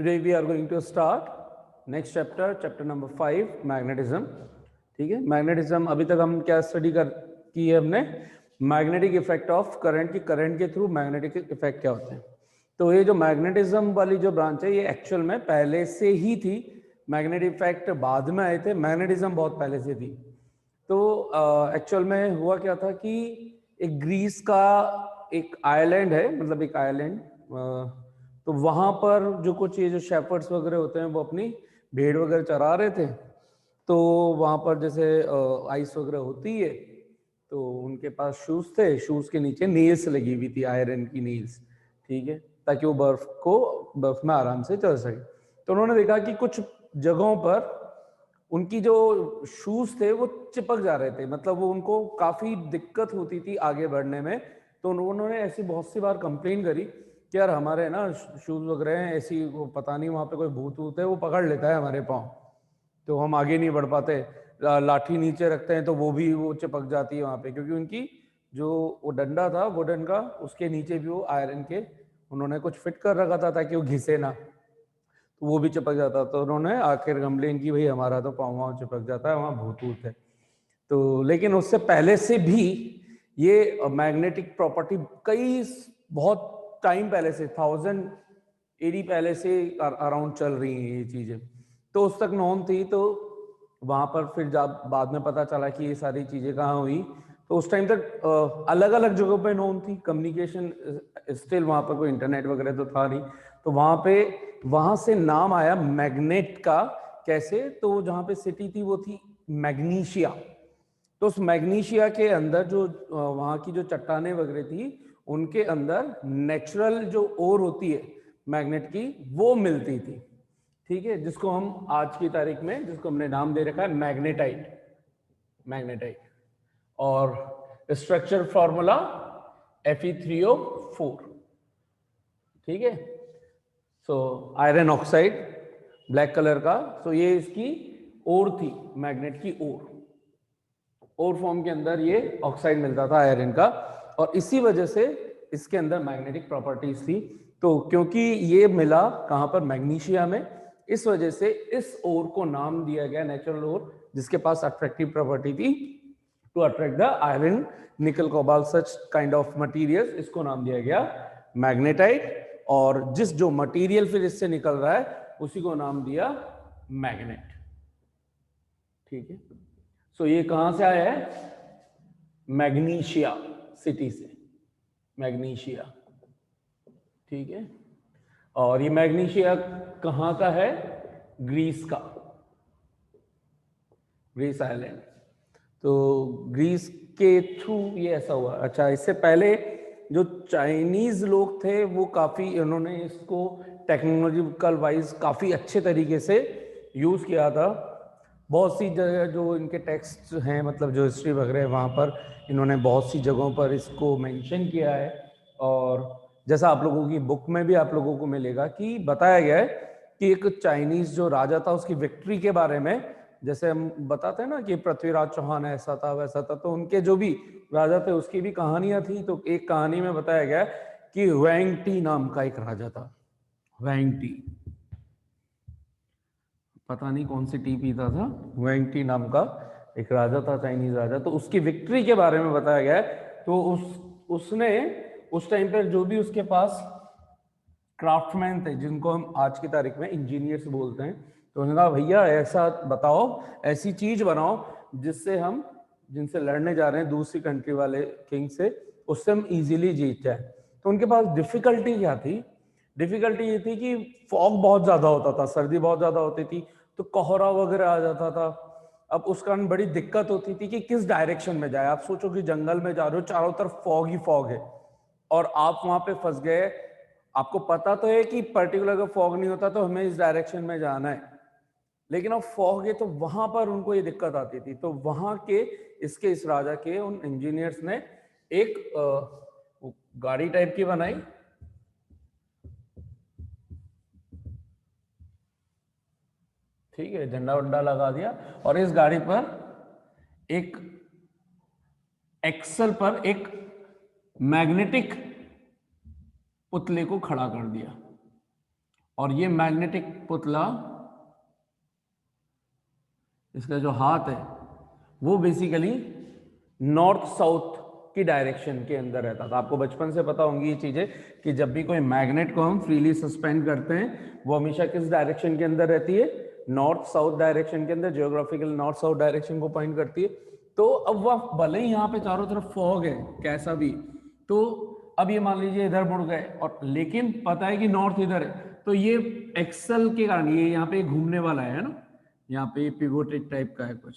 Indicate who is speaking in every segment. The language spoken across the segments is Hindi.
Speaker 1: Today we are going to start next chapter, chapter number 5, magnetism. ठीक है, मैग्नेटिज्म अभी तक हम क्या स्टडी की है हमने, मैग्नेटिक इफेक्ट ऑफ करंट की, करंट के थ्रू मैग्नेटिक इफेक्ट क्या होते हैं. तो ये जो मैग्नेटिज्म वाली जो ब्रांच है ये एक्चुअल में पहले से ही थी. मैग्नेटिक इफेक्ट बाद में आए थे, मैग्नेटिज्म बहुत पहले से थी. तो एक्चुअल में हुआ क्या था कि एक ग्रीस का एक आइलैंड है, मतलब एक आइलैंड, तो वहां पर जो कुछ ये जो शेपर्ड्स वगैरह होते हैं वो अपनी भेड़ वगैरह चरा रहे थे. तो वहां पर जैसे आइस वगैरह होती है तो उनके पास शूज थे, शूज के नीचे नील्स लगी हुई थी, आयरन की नील्स. ठीक है, ताकि वो बर्फ में आराम से चल सके. तो उन्होंने देखा कि कुछ जगहों पर उनकी जो शूज थे वो चिपक जा रहे थे, मतलब वो उनको काफी दिक्कत होती थी आगे बढ़ने में. तो उन्होंने ऐसी बहुत सी बार कंप्लेन करी कि यार हमारे ना शूज वगैरह हैं ऐसी, वो पता नहीं वहां पे कोई भूत वूत है वो पकड़ लेता है हमारे पाँव, तो हम आगे नहीं बढ़ पाते. लाठी नीचे रखते हैं तो वो भी वो चिपक जाती है वहां पे, क्योंकि उनकी जो वो डंडा था वुडन का, उसके नीचे भी वो आयरन के उन्होंने कुछ फिट कर रखा था ताकि वो घिसे ना, तो वो भी चिपक जाता. तो उन्होंने आखिर कंप्लेन की, भाई हमारा तो पाँव चिपक जाता है, वहाँ भूत वूत है. तो लेकिन उससे पहले से भी ये मैग्नेटिक प्रॉपर्टी कई बहुत टाइम पहले से, 1000 AD पहले से अराउंड चल रही हैं ये चीजें, तो उस तक नॉन थी. तो वहां पर फिर जब बाद में पता चला कि ये सारी चीजें कहाँ हुई, तो उस टाइम तक अलग अलग जगहों पे नॉन थी. कम्युनिकेशन स्टिल वहां पर कोई इंटरनेट वगैरह तो था नहीं, तो वहां से नाम आया मैग्नेट का. कैसे, तो जहां पे सिटी थी वो थी मैग्नीशिया. तो उस मैग्नीशिया के अंदर जो वहां की जो चट्टाने वगैरह थी उनके अंदर नेचुरल जो ओर होती है मैग्नेट की वो मिलती थी. ठीक है, जिसको हम आज की तारीख में, जिसको हमने नाम दे रखा है मैग्नेटाइट. मैग्नेटाइट और स्ट्रक्चर फॉर्मूला Fe3O4. ठीक है, so iron oxide black colour का. सो ये इसकी ओर थी, मैग्नेट की ओर फॉर्म के अंदर ये ऑक्साइड मिलता था आयरन का, और इसी वजह से इसके अंदर मैग्नेटिक प्रॉपर्टीज थी. तो क्योंकि ये मिला कहां पर, मैग्नीशिया में, इस वजह से इस ओर को नाम दिया गया, नेचुरल ओर जिसके पास अट्रैक्टिव प्रॉपर्टी थी टू अट्रैक्ट द आयरन, निकल, cobalt, such kind of materials, इसको नाम दिया गया मैग्नेटाइट. और जिस जो मटेरियल फिर इससे निकल रहा है उसी को नाम दिया मैग्नेट. ठीक है, सो ये कहां से आया है, मैग्नीशिया सिटी से, मैग्नीशिया. ठीक है, और ये मैग्नीशिया कहां का है, ग्रीस का, ग्रीस आइलैंड. तो ग्रीस के थ्रू ये ऐसा हुआ. अच्छा, इससे पहले जो चाइनीज लोग थे वो काफी, उन्होंने इसको टेक्नोलॉजिकल वाइज काफी अच्छे तरीके से यूज किया था. बहुत सी जगह जो इनके टेक्स्ट हैं, मतलब जो हिस्ट्री वगैरह है, वहाँ पर इन्होंने बहुत सी जगहों पर इसको मेंशन किया है. और जैसा आप लोगों की बुक में भी आप लोगों को मिलेगा कि बताया गया है कि एक चाइनीज जो राजा था उसकी विक्ट्री के बारे में, जैसे हम बताते हैं ना कि पृथ्वीराज चौहान ऐसा था वैसा था, तो उनके जो भी राजा थे उसकी भी कहानियां थी. तो एक कहानी में बताया गया कि हुएंग टी नाम का एक राजा था. हुएंग टी, पता नहीं कौन सी टी पीता था, हुएंग टी नाम का एक राजा था, चाइनीज राजा. तो उसकी विक्ट्री के बारे में बताया गया है. तो उसने उस टाइम पर जो भी उसके पास क्राफ्टमैन थे, जिनको हम आज की तारीख में इंजीनियर्स बोलते हैं, तो उन्होंने कहा भैया ऐसा बताओ, ऐसी चीज बनाओ जिससे हम, जिनसे लड़ने जा रहे हैं दूसरी कंट्री वाले किंग से, उससे हम इजीली जीत जाए. तो उनके पास डिफिकल्टी क्या थी, डिफिकल्टी ये थी कि फॉग बहुत ज्यादा होता था, सर्दी बहुत ज्यादा होती थी, तो कोहरा वगैरह आ जाता था. अब उस कारण बड़ी दिक्कत होती थी कि किस डायरेक्शन में जाए. आप सोचो कि जंगल में जा रहे हो, चारों तरफ फॉग ही फॉग है और आप वहां पे फंस गए. आपको पता तो है कि पर्टिकुलर अगर फॉग नहीं होता तो हमें इस डायरेक्शन में जाना है, लेकिन अब फॉग है, तो वहां पर उनको ये दिक्कत आती थी. तो वहां के इस राजा के उन इंजीनियर्स ने एक गाड़ी टाइप की बनाई. ठीक है, झंडा वंडा लगा दिया और इस गाड़ी पर एक एक्सल पर एक मैग्नेटिक पुतले को खड़ा कर दिया और ये मैग्नेटिक पुतला, इसका जो हाथ है वो बेसिकली नॉर्थ साउथ की डायरेक्शन के अंदर रहता था। आपको बचपन से पता होंगी ये चीजें कि जब भी कोई मैग्नेट को हम फ्रीली सस्पेंड करते हैं वो हमेशा किस डायरेक्शन के अंदर रहती है, नॉर्थ साउथ डायरेक्शन के अंदर, जियोग्राफिकल नॉर्थ साउथ डायरेक्शन को पॉइंट करती है। तो अब वह भले ही यहाँ पे चारों तरफ फॉग है कैसा भी, तो अब ये मान लीजिए इधर मुड़ गए और लेकिन पता है कि नॉर्थ इधर है, तो ये एक्सल के कारण ये यहाँ पे घूमने वाला है ना, यहाँ पे पिवोटेड टाइप का है कुछ,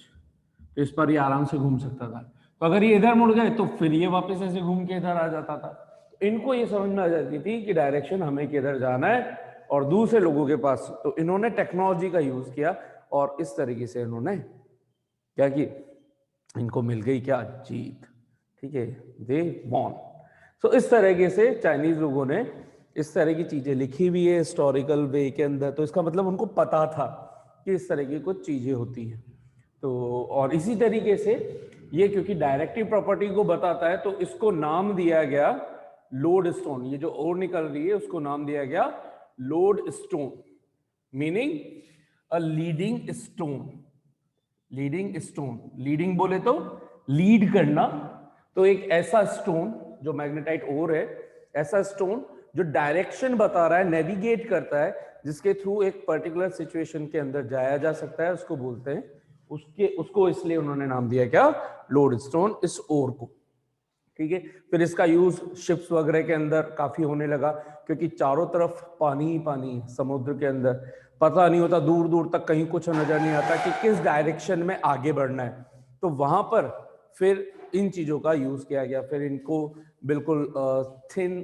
Speaker 1: तो इस पर ये आराम से घूम सकता था। तो अगर ये इधर मुड़ गए तो फिर ये वापस ऐसे घूम के इधर आ जाता था। तो इनको ये समझ में आ जाती थी कि डायरेक्शन हमें किधर जाना है, और दूसरे लोगों के पास तो इन्होंने टेक्नोलॉजी का यूज किया और इस तरीके से इन्होंने क्या की, इनको मिल गई क्या, जीत। ठीक है, दे वॉन। तो इस तरीके से चाइनीज लोगों ने इस तरह की चीजें लिखी हुई है हिस्टोरिकल वे के अंदर, तो इसका मतलब उनको पता था कि इस तरह की कुछ चीजें होती हैं। तो और इसी तरीके से ये क्योंकि डायरेक्टिव प्रॉपर्टी को बताता है तो इसको नाम दिया गया लोड स्टोन। ये जो और निकल रही है उसको नाम दिया गया load stone, meaning a leading stone. Leading stone, leading बोले तो लीड करना, तो एक ऐसा स्टोन जो मैग्नेटाइट ओर है, ऐसा स्टोन जो डायरेक्शन बता रहा है, नेविगेट करता है, जिसके थ्रू एक पर्टिकुलर सिचुएशन के अंदर जाया जा सकता है, उसको बोलते हैं उसको इसलिए उन्होंने नाम दिया क्या, लोड स्टोन, इस ओर को। ठीक है, फिर इसका यूज शिप्स वगैरह के अंदर काफी होने लगा क्योंकि चारों तरफ पानी ही पानी, समुद्र के अंदर पता नहीं होता, दूर दूर तक कहीं कुछ नजर नहीं आता कि किस डायरेक्शन में आगे बढ़ना है। तो वहां पर फिर इन चीजों का यूज किया गया। फिर इनको बिल्कुल थिन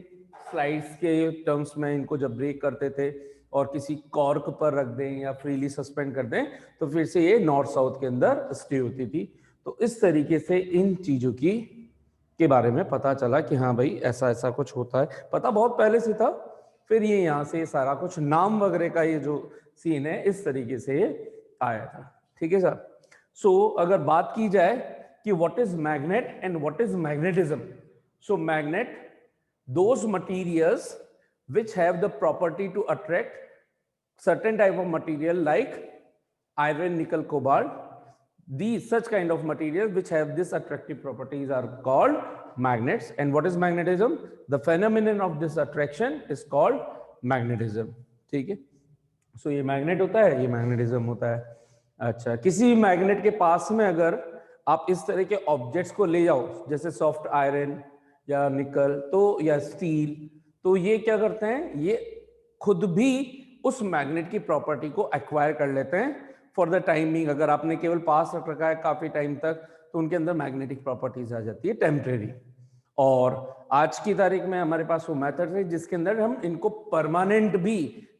Speaker 1: स्लाइड्स के टर्म्स में इनको जब ब्रेक करते थे और किसी कॉर्क पर रख दें या फ्रीली सस्पेंड कर दें तो फिर से ये नॉर्थ साउथ के अंदर स्टे होती थी। तो इस तरीके से इन चीजों की के बारे में पता चला कि हाँ भाई ऐसा ऐसा कुछ होता है, पता बहुत पहले से था। फिर ये यहाँ से सारा कुछ नाम वगैरह का ये जो सीन है इस तरीके से आया था। ठीक है सर। सो अगर बात की जाए कि what is magnet and what is magnetism, so magnet those materials which have the property to attract certain type of material like iron, nickel, cobalt. These such kind of materials which have this attractive properties are called magnets. And what is magnetism? The phenomenon of this attraction is called magnetism. ठीक है, सो ये मैग्नेट होता है, ये मैग्नेटिज्म होता है। अच्छा, किसी भी मैग्नेट के पास में अगर आप इस तरह के ऑब्जेक्ट्स को ले जाओ जैसे सॉफ्ट आयरन या निकल तो या स्टील, तो ये क्या करते हैं, ये खुद भी उस मैग्नेट की प्रॉपर्टी को एक्वायर कर लेते हैं फॉर द टाइमिंग। अगर आपने केवल पास रख रखा है काफी टाइम तक तो उनके अंदर मैग्नेटिक प्रॉपर्टीज आ जाती है टेम्परेरी। और आज की तारीख में हमारे पास वो मेथड है जिसके अंदर हम इनको परमानेंट भी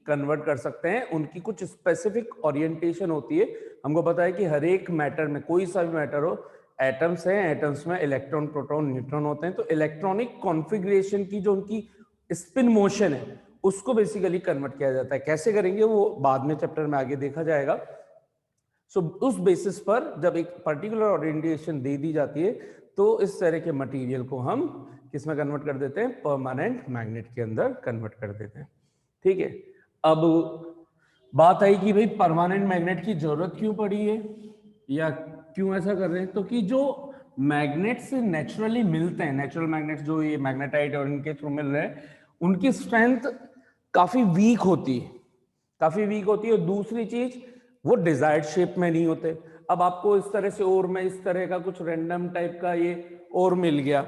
Speaker 1: कन्वर्ट कर सकते हैं। उनकी कुछ स्पेसिफिक ओरिएंटेशन होती है। हमको पता है कि हर एक मैटर में, कोई सा भी मैटर हो, एटम्स हैं, एटम्स में इलेक्ट्रॉन, प्रोटॉन, न्यूट्रॉन होते हैं, तो इलेक्ट्रॉनिक कॉन्फ़िगरेशन की जो उनकी स्पिन मोशन है उसको बेसिकली कन्वर्ट किया जाता है। कैसे करेंगे वो बाद में चैप्टर में आगे देखा जाएगा। सो उस बेसिस पर जब एक पर्टिकुलर ओरिएंटेशन दे दी जाती है तो इस तरह के मटेरियल को हम किस में कन्वर्ट कर देते हैं, परमानेंट मैग्नेट के अंदर कन्वर्ट कर देते हैं। ठीक है, अब बात आई कि भाई परमानेंट मैग्नेट की जरूरत क्यों पड़ी है या क्यों ऐसा कर रहे हैं। तो कि जो मैग्नेट्स नेचुरली मिलते हैं, नेचुरल मैग्नेट्स जो ये मैग्नेटाइट और इनके थ्रू मिल रहे हैं, उनकी स्ट्रेंथ काफी वीक होती है, काफी वीक होती है। और दूसरी चीज, वो डिजायर्ड शेप में नहीं होते। अब आपको इस तरह से और में इस तरह का कुछ रैंडम टाइप का ये और मिल गया,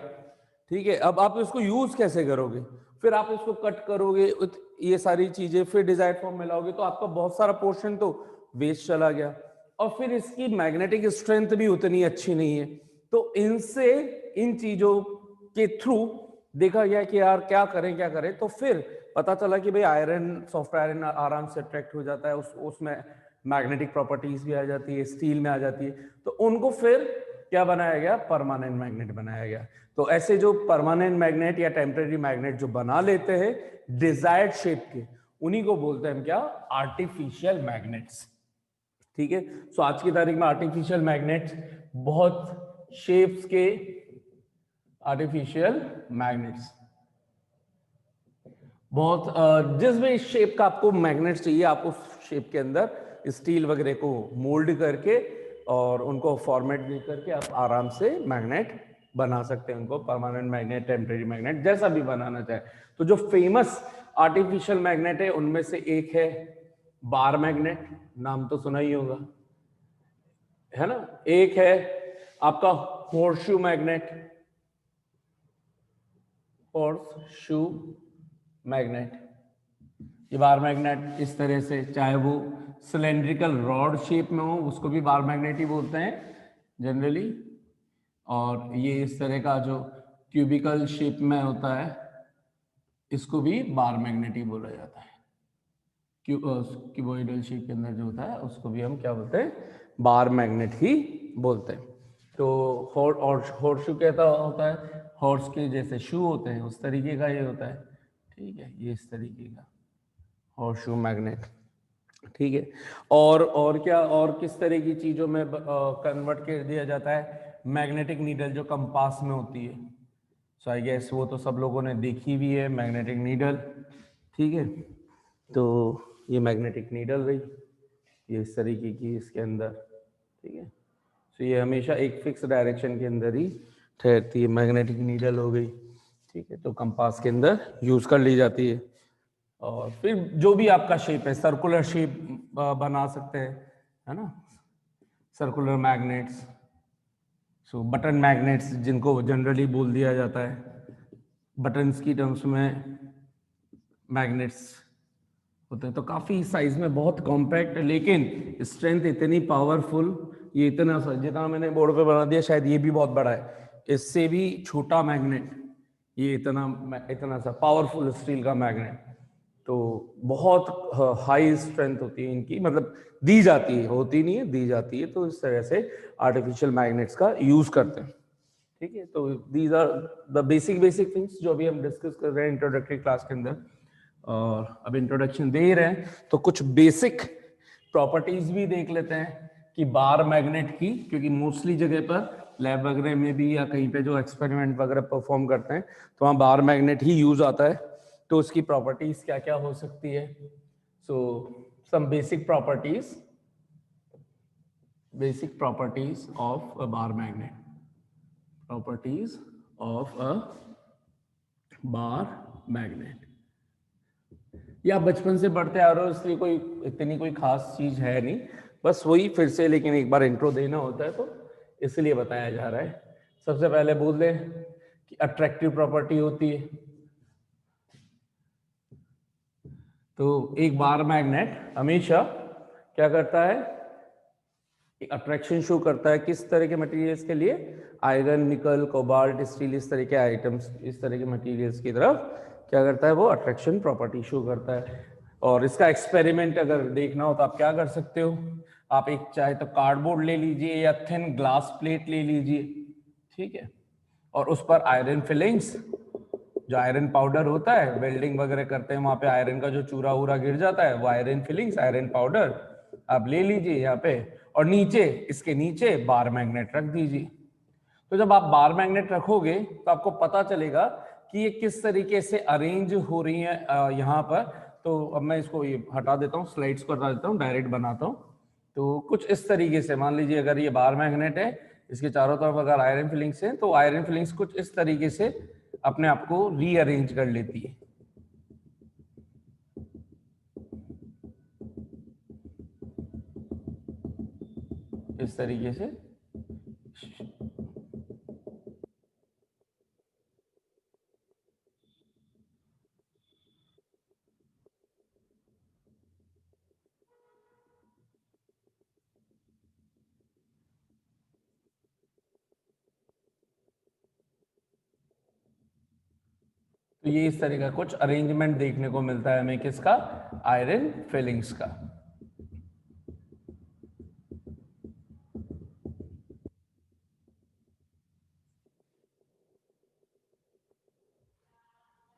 Speaker 1: ठीक है, अब आप इसको यूज कैसे करोगे, फिर आप इसको कट करोगे, ये सारी चीजें फिर डिजायर्ड फॉर्म में लाओगे तो आपका बहुत सारा पोर्शन तो वेस्ट चला गया। और फिर इसकी मैग्नेटिक स्ट्रेंथ भी उतनी अच्छी नहीं है। तो इनसे, इन चीजों के थ्रू देखा गया कि यार क्या करें, तो फिर पता चला कि भाई आयरन, सॉफ्ट आयरन आराम से अट्रैक्ट हो जाता है, उसमें मैग्नेटिक प्रॉपर्टीज भी आ जाती है, स्टील में आ जाती है। तो उनको फिर क्या बनाया गया, परमानेंट मैग्नेट बनाया गया। तो ऐसे जो परमानेंट मैग्नेट या टेम्परेरी मैग्नेट जो बना लेते हैं डिजायर्ड शेप के, उन्हीं को बोलते हैं हम क्या, आर्टिफिशियल मैग्नेट्स। ठीक है, सो आज की तारीख में आर्टिफिशियल मैग्नेट्स, बहुत शेप्स के आर्टिफिशियल मैग्नेट्स बहुत जिस भी शेप का आपको मैग्नेट चाहिए, आप उस शेप के अंदर स्टील वगैरह को मोल्ड करके और उनको फॉर्मेट दे करके आप आराम से मैग्नेट बना सकते हैं। उनको परमानेंट मैग्नेट, टेम्परेरी मैग्नेट, जैसा भी बनाना चाहे। तो जो फेमस आर्टिफिशियल मैग्नेट है उनमें से एक है बार मैग्नेट, नाम तो सुना ही होगा, है ना। एक है आपका हॉर्सशू मैग्नेट, हॉर्सशू मैग्नेट। ये बार मैग्नेट इस तरह से, चाहे वो सिलेंड्रिकल रॉड शेप में हो उसको भी बार मैग्नेट ही बोलते हैं जनरली, और ये इस तरह का जो क्यूबिकल शेप में होता है इसको भी बार मैग्नेट ही बोला जाता है। क्यूबॉइडल शेप के अंदर जो होता है उसको भी हम क्या बोलते हैं, बार मैग्नेट ही बोलते हैं। तो हॉर्सशू कैसा होता है, हॉर्स के जैसे शू होते हैं उस तरीके का ये होता है, ठीक है, ये इस तरीके का हॉर्सशू मैग्नेट, ठीक है। और क्या, और किस तरह की चीजों में कन्वर्ट कर दिया जाता है, मैग्नेटिक नीडल जो कंपास में होती है, सो आई गेस वो तो सब लोगों ने देखी भी है मैग्नेटिक नीडल, ठीक है। तो ये मैग्नेटिक नीडल रही, ये इस तरीके की इसके अंदर, ठीक है। तो ये हमेशा एक फिक्स डायरेक्शन के अंदर ही ठहरती है, मैग्नेटिक नीडल हो गई, ठीक है। तो कंपास के अंदर यूज कर ली जाती है। और फिर जो भी आपका शेप है, सर्कुलर शेप बना सकते हैं, है ना, सर्कुलर मैग्नेट्स, सो बटन मैग्नेट्स जिनको जनरली बोल दिया जाता है, बटन्स की टर्म्स में मैग्नेट्स होते हैं। तो काफी साइज में बहुत कॉम्पैक्ट, लेकिन स्ट्रेंथ इतनी पावरफुल, ये इतना जितना मैंने बोर्ड पे बना दिया शायद ये भी बहुत बड़ा है, इससे भी छोटा मैग्नेट, ये इतना सा पावरफुल स्टील का मैग्नेट। तो बहुत हाई स्ट्रेंथ होती है इनकी, मतलब दी जाती है, होती नहीं है, दी जाती है। तो इस तरह से आर्टिफिशियल मैग्नेट्स का यूज करते हैं, ठीक है। तो these are the basic things जो अभी हम डिस्कस कर रहे हैं इंट्रोडक्टरी क्लास के अंदर। और अब इंट्रोडक्शन दे ही रहे हैं तो कुछ बेसिक प्रॉपर्टीज भी देख लेते हैं कि बार मैग्नेट की, क्योंकि मोस्टली जगह पर लैब वगैरह में भी या कहीं पे जो एक्सपेरिमेंट वगैरह परफॉर्म करते हैं तो वहाँ बार मैग्नेट ही यूज आता है। तो उसकी प्रॉपर्टीज क्या क्या हो सकती है, so some basic properties of a bar magnet, properties of a bar magnet. या बचपन से पढ़ते आ रहे हो इसलिए कोई इतनी कोई खास चीज है नहीं, बस वही फिर से लेकिन एक बार इंट्रो देना होता है तो इसलिए बताया जा रहा है। सबसे पहले बोल दे कि अट्रैक्टिव प्रॉपर्टी होती है। तो एक बार मैग्नेट हमेशा क्या करता है, अट्रैक्शन शो करता है किस तरह के मटेरियल्स के लिए, आयरन, निकल, कोबाल्ट, स्टील, इस तरह के आइटम्स, इस तरह के मटेरियल्स की तरफ क्या करता है, वो अट्रैक्शन प्रॉपर्टी शो करता है। और इसका एक्सपेरिमेंट अगर देखना हो तो आप क्या कर सकते हो, आप एक चाहे तो कार्डबोर्ड ले लीजिए या थिन ग्लास प्लेट ले लीजिए, ठीक है, और उस पर आयरन फिलिंग्स, जो आयरन पाउडर होता है, वेल्डिंग वगैरह करते हैं वहां पे आयरन का जो चूरा वूरा गिर जाता है, वो आयरन फिलिंग्स, आयरन पाउडर आप ले लीजिए यहाँ पे, और नीचे, इसके नीचे बार मैग्नेट रख दीजिए। तो जब आप बार मैग्नेट रखोगे तो आपको पता चलेगा कि ये किस तरीके से अरेंज हो रही है यहाँ पर। तो अब मैं इसको ये हटा देता हूँ, स्लाइड्स को हटा देता हूँ, डायरेक्ट बनाता हूँ। तो कुछ इस तरीके से मान लीजिए अगर ये बार मैग्नेट है, इसके चारों तरफ अगर आयरन फिलिंग्स है तो आयरन फिलिंग्स कुछ इस तरीके से अपने आप को रीअरेंज कर लेती है, इस तरीके से। तो ये इस तरह का कुछ अरेंजमेंट देखने को मिलता है हमें, किसका, आयरन फिलिंग्स का।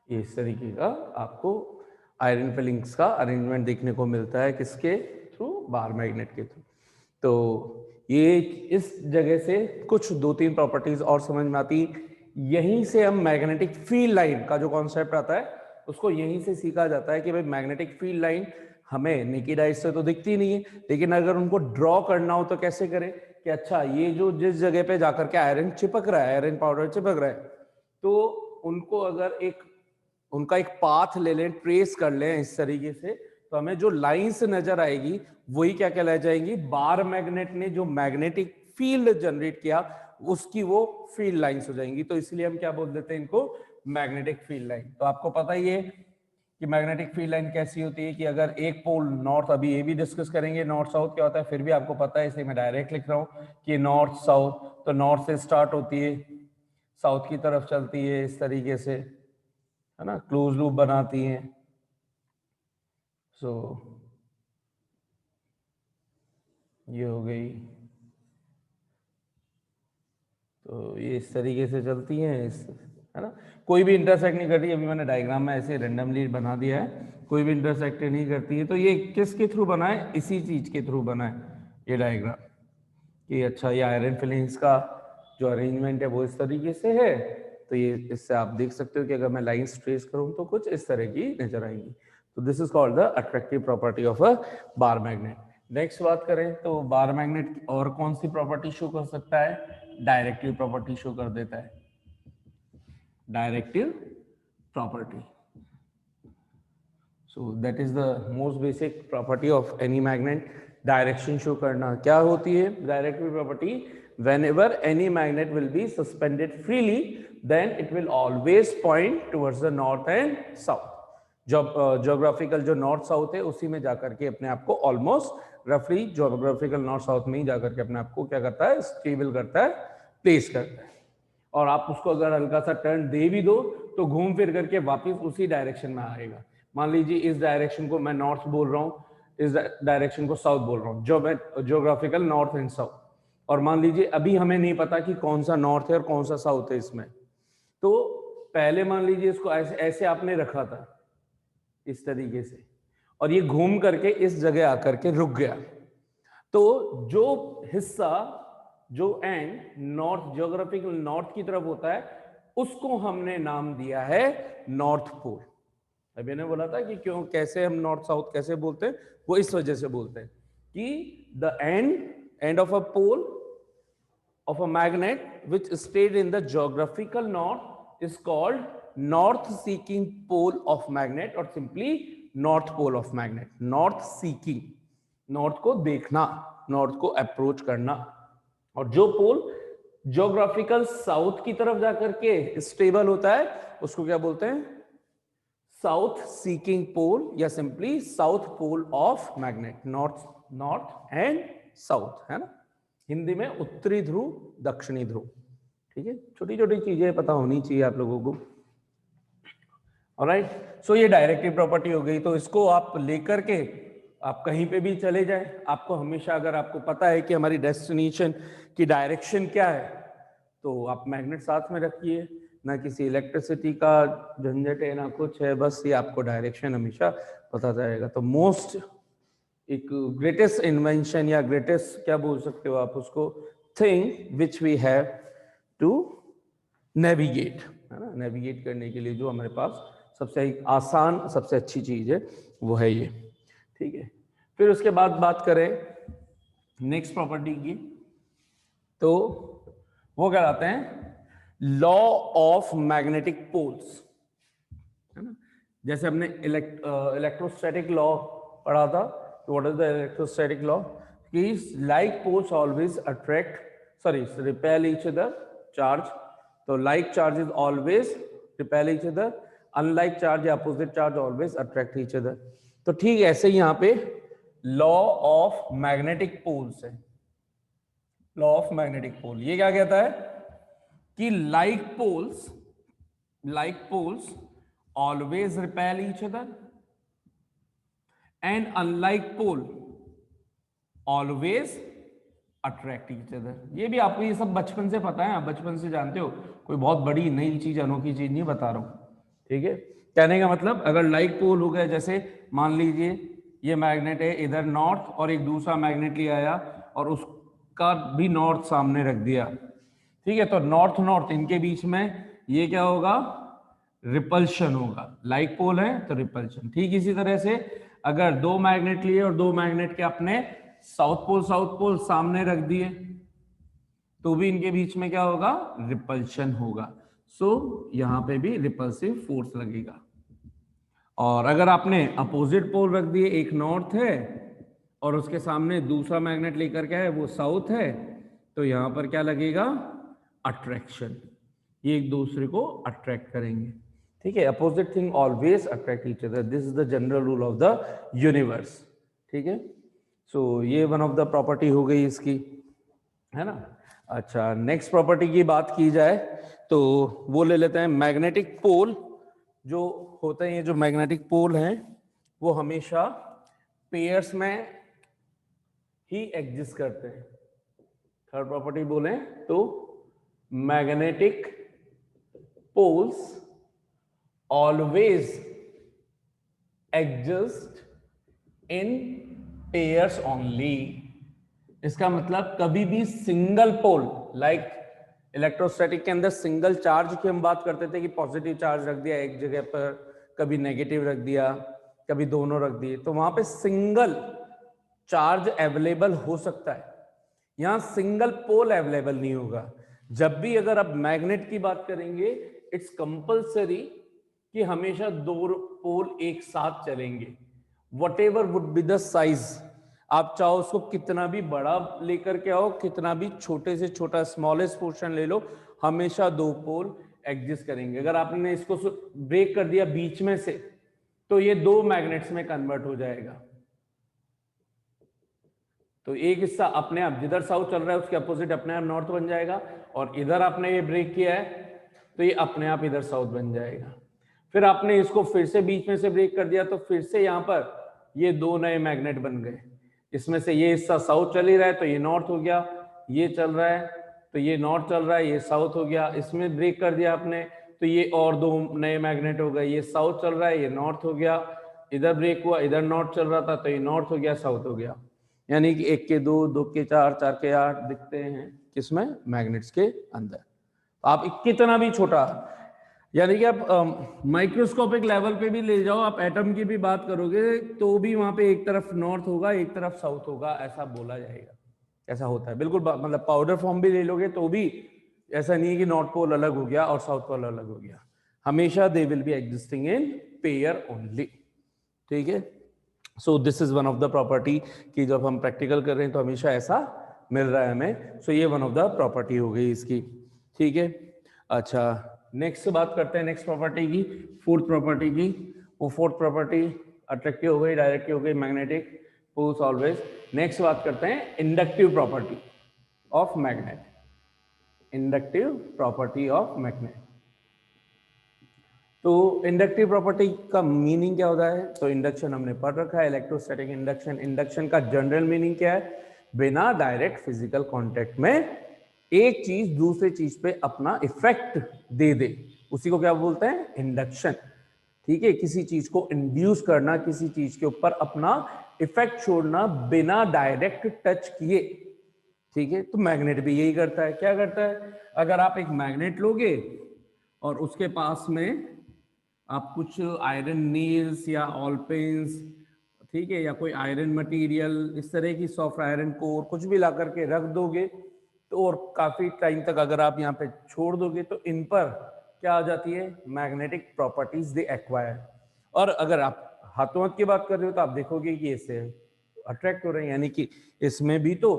Speaker 1: ये इस तरीके का आपको आयरन फिलिंग्स का अरेंजमेंट देखने को मिलता है, किसके थ्रू, बार मैग्नेट के थ्रू। तो ये इस जगह से कुछ 2-3 प्रॉपर्टीज और समझ में आती, यहीं से हम मैग्नेटिक फील्ड लाइन का जो कॉन्सेप्ट आता है उसको यहीं से सीखा जाता है कि भाई मैग्नेटिक फील्ड लाइन हमें नेकेड आई से तो दिखती नहीं है, लेकिन अगर उनको ड्रॉ करना हो तो कैसे करें कि अच्छा ये जो जिस जगह पे जाकर के आयरन चिपक रहा है, आयरन पाउडर चिपक रहा है, तो उनको अगर उनका एक पाथ ले लें, ट्रेस कर लें इस तरीके से, तो हमें जो लाइंस नजर आएगी वही क्या कहलाई जाएंगी, बार मैग्नेट ने जो मैग्नेटिक फील्ड जनरेट किया उसकी वो फील्ड लाइंस हो जाएंगी। तो इसलिए हम क्या बोल देते हैं इनको, मैग्नेटिक फील्ड लाइन। तो आपको पता ही है कि मैग्नेटिक फील्ड लाइन कैसी होती है कि अगर एक पोल नॉर्थ, अभी ये भी डिस्कस करेंगे नॉर्थ साउथ क्या होता है, फिर भी आपको पता है इसलिए मैं डायरेक्ट लिख रहा हूँ कि नॉर्थ साउथ, तो नॉर्थ से स्टार्ट होती है, साउथ की तरफ चलती है इस तरीके से, है ना, क्लोज लूप बनाती हैं। सो ये हो गई, तो ये इस तरीके से चलती हैं, है ना, कोई भी इंटरसेक्ट नहीं करती। अभी मैंने डायग्राम में ऐसे रेंडमली बना दिया है, कोई भी इंटरसेक्ट नहीं करती है। तो ये किसके थ्रू बना है, इसी चीज के थ्रू बना है ये डायग्राम, कि अच्छा ये आयरन फिलिंग्स का जो अरेंजमेंट है वो इस तरीके से है। तो ये इससे आप देख सकते हो कि अगर मैं लाइंस ट्रेस करूं तो कुछ इस तरह की नजर आएंगी। तो this is called the attractive property of a bar magnet. Next बात करें तो बार मैग्नेट और कौन सी प्रॉपर्टी शो कर सकता है, डायरेक्टिव प्रॉपर्टी शो कर देता है, directive property. So that is the most basic property of any magnet, direction show करना। क्या होती है directive property, whenever any magnet will be suspended freely then it will always point towards the north and south। जब ज्योग्राफिकल जो नॉर्थ साउथ है उसी में जाकर के अपने आप को ऑलमोस्ट रफली ज्योग्राफिकल नॉर्थ साउथ में ही जाकर के अपने आप को क्या करता है, स्टेबल करता है, प्लेस करता है। और आप उसको अगर हल्का सा टर्न दे भी दो तो घूम फिर करके वापस उसी डायरेक्शन में आएगा। मान लीजिए इस डायरेक्शन को मैं नॉर्थ बोल रहा हूँ, इस डायरेक्शन को साउथ बोल रहा हूँ, जो मैं ज्योग्राफिकल नॉर्थ एंड साउथ, और मान लीजिए अभी हमें नहीं पता कि कौन सा नॉर्थ है और कौन सा साउथ है इसमें, तो पहले मान लीजिए इसको ऐसे ऐसे आपने रखा था इस तरीके से, और ये घूम करके इस जगह आकर के रुक गया, तो जो हिस्सा जो एंड नॉर्थ ज्योग्राफिकल नॉर्थ की तरफ होता है उसको हमने नाम दिया है नॉर्थ पोल। अभी मैंने बोला था कि क्यों कैसे हम नॉर्थ साउथ कैसे बोलते हैं, वो इस वजह से बोलते हैं कि the end of a pole of a magnet which stayed in the geographical north is called north seeking pole of magnet or simply north pole of magnet। north seeking, north को देखना, north को अप्रोच करना, और जो पोल ज्योग्राफिकल साउथ की तरफ जाकर के स्टेबल होता है उसको क्या बोलते हैं, साउथ सीकिंग पोल या simply south pole of magnet. North north and south, है ना, हिंदी में उत्तरी ध्रुव दक्षिणी ध्रुव। ठीक है, छोटी छोटी चीजें पता होनी चाहिए आप लोगों को। ऑलराइट, सो ये डायरेक्टिव प्रॉपर्टी हो गई। तो इसको आप लेकर के आप कहीं पे भी चले जाएं, आपको हमेशा अगर आपको पता है कि हमारी डेस्टिनेशन की डायरेक्शन क्या है तो आप मैग्नेट साथ में रखिए, ना किसी इलेक्ट्रिसिटी का झंझट है ना कुछ है, बस ये आपको डायरेक्शन हमेशा पता जाएगा। तो मोस्ट एक ग्रेटेस्ट इन्वेंशन या ग्रेटेस्ट क्या बोल सकते हो आप उसको, thing which we have to navigate, है ना, नेविगेट करने के लिए जो हमारे पास सबसे आसान सबसे अच्छी चीज है वो है ये। ठीक है, फिर उसके बाद बात करें नेक्स्ट प्रॉपर्टी की, तो वो क्या कहते हैं, लॉ ऑफ मैग्नेटिक पोल्स, है ना। जैसे हमने इलेक्ट्रोस्टैटिक लॉ पढ़ा था, तो what is the electrostatic law, कि like poles always repel each other charge, तो like charges always repel each other, unlike charge या opposite charge always attract each other. तो ठीक ऐसे ही यहाँ पे लॉ ऑफ मैग्नेटिक पोल्स है। लॉ ऑफ मैग्नेटिक पोल ये क्या कहता है कि like poles always repel each other and unlike pole always attract each other. ये भी आपको ये सब बचपन से पता है, आप बचपन से जानते हो, कोई बहुत बड़ी नई चीज अनोखी चीज नहीं बता रहा हूं। ठीक है, कहने का मतलब अगर लाइक पोल हो गया, जैसे मान लीजिए ये मैग्नेट है इधर नॉर्थ और एक दूसरा मैग्नेट ले आया और उसका भी नॉर्थ सामने रख दिया, ठीक है, तो नॉर्थ नॉर्थ इनके बीच में ये क्या होगा, रिपल्शन होगा। लाइक पोल है तो रिपल्शन। ठीक इसी तरह से अगर दो मैग्नेट लिए और दो मैग्नेट के अपने साउथ पोल सामने रख दिए तो भी इनके बीच में क्या होगा, रिपल्शन होगा। सो यहां पे भी रिपल्सिव फोर्स लगेगा। और अगर आपने अपोजिट पोल रख दिए, एक नॉर्थ है और उसके सामने दूसरा मैग्नेट लेकर के है वो साउथ है, तो यहां पर क्या लगेगा, अट्रैक्शन। ये एक दूसरे को अट्रैक्ट करेंगे। ठीक है, opposite thing always attract each other, this is the general rule of the universe. ठीक है, सो ये वन ऑफ द प्रॉपर्टी हो गई इसकी, है ना। अच्छा, नेक्स्ट प्रॉपर्टी की बात की जाए तो वो ले लेते हैं मैग्नेटिक पोल। जो होते हैं, ये जो मैग्नेटिक पोल हैं वो हमेशा पेयर्स में ही एग्जिस्ट करते हैं। थर्ड प्रॉपर्टी बोले तो magnetic poles always exist in pairs only. इसका मतलब कभी भी सिंगल पोल, लाइक इलेक्ट्रोस्टैटिक के अंदर सिंगल चार्ज की हम बात करते थे कि पॉजिटिव चार्ज रख दिया एक जगह पर, कभी नेगेटिव रख दिया, कभी दोनों रख दिए, तो वहां पे सिंगल चार्ज अवेलेबल हो सकता है, यहां सिंगल पोल अवेलेबल नहीं होगा। जब भी अगर आप मैग्नेट की बात करेंगे, इट्स कंपल्सरी कि हमेशा दो पोल एक साथ चलेंगे, what ever would be the size. आप चाहो उसको कितना भी बड़ा लेकर के आओ, कितना भी छोटे से छोटा स्मॉलेस्ट पोर्शन ले लो, हमेशा दो पोल एग्जिस्ट करेंगे। अगर आपने इसको ब्रेक कर दिया बीच में से, तो ये दो मैग्नेट्स में कन्वर्ट हो जाएगा। तो एक हिस्सा अपने आप, जिधर साउथ चल रहा है उसके अपोजिट अपने आप नॉर्थ बन जाएगा, और इधर आपने ये ब्रेक किया है तो ये अपने आप इधर साउथ बन जाएगा। फिर आपने इसको फिर से बीच में से ब्रेक कर दिया तो फिर से यहाँ पर ये दो नए मैग्नेट बन गए। इसमें से ये हिस्सा साउथ चल ही रहा है तो ये नॉर्थ हो गया, ये चल रहा है तो ये नॉर्थ चल रहा है, ये साउथ हो गया। इसमें ब्रेक कर दिया आपने तो ये और दो नए मैग्नेट हो गए, ये साउथ चल रहा है, ये नॉर्थ हो गया। इधर ब्रेक हुआ, इधर नॉर्थ चल रहा था तो ये नॉर्थ हो गया, साउथ हो गया। यानी कि एक के दो, दो के चार, चार के आठ दिखते हैं किसमें, मैग्नेट्स के अंदर। आप कितना भी छोटा, यानी कि आप माइक्रोस्कोपिक लेवल पे भी ले जाओ, आप एटम की भी बात करोगे तो भी वहां पे एक तरफ नॉर्थ होगा एक तरफ साउथ होगा, ऐसा बोला जाएगा। ऐसा होता है बिल्कुल, मतलब पाउडर फॉर्म भी ले लोगे तो भी ऐसा नहीं है कि नॉर्थ पोल अलग हो गया और साउथ पोल अलग हो गया, हमेशा they will be existing in pair only. ठीक है, so this is one of the property कि जब हम प्रैक्टिकल कर रहे हैं तो हमेशा ऐसा मिल रहा है हमें। सो ये वन ऑफ द प्रॉपर्टी हो गई इसकी। ठीक है, अच्छा नेक्स्ट बात करते हैं नेक्स्ट प्रॉपर्टी की, फोर्थ प्रॉपर्टी की। वो फोर्थ प्रॉपर्टी अट्रैक्टिव हो गई, डायरेक्टिव हो गई, मैग्नेटिक पोल्स ऑलवेज। नेक्स्ट बात करते हैं inductive property of magnet. Inductive property of magnet, तो इंडक्टिव प्रॉपर्टी का मीनिंग क्या होता है, तो इंडक्शन हमने पढ़ रखा है, इलेक्ट्रोस्टैटिक इंडक्शन। इंडक्शन का जनरल मीनिंग क्या है, बिना डायरेक्ट फिजिकल कांटेक्ट में एक चीज दूसरे चीज पे अपना इफेक्ट दे दे, उसी को क्या बोलते हैं, इंडक्शन। ठीक है, किसी चीज को इंड्यूस करना, किसी चीज के ऊपर अपना इफेक्ट छोड़ना बिना डायरेक्ट टच किए। ठीक है, तो मैग्नेट भी यही करता है। क्या करता है, अगर आप एक मैग्नेट लोगे और उसके पास में आप कुछ आयरन नील्स या ऑल पेंस, ठीक है, या कोई आयरन मटेरियल, इस तरह की सॉफ्ट आयरन कोर कुछ भी ला करके रख दोगे, तो और काफी टाइम तक अगर आप यहाँ पे छोड़ दोगे तो इन पर क्या आ जाती है, मैग्नेटिक प्रॉपर्टीज दे एक्वायर। और अगर आप हाथों हाथ की बात कर रहे हो तो आप देखोगे कि इससे अट्रैक्ट हो रहे हैं, यानी कि इसमें भी तो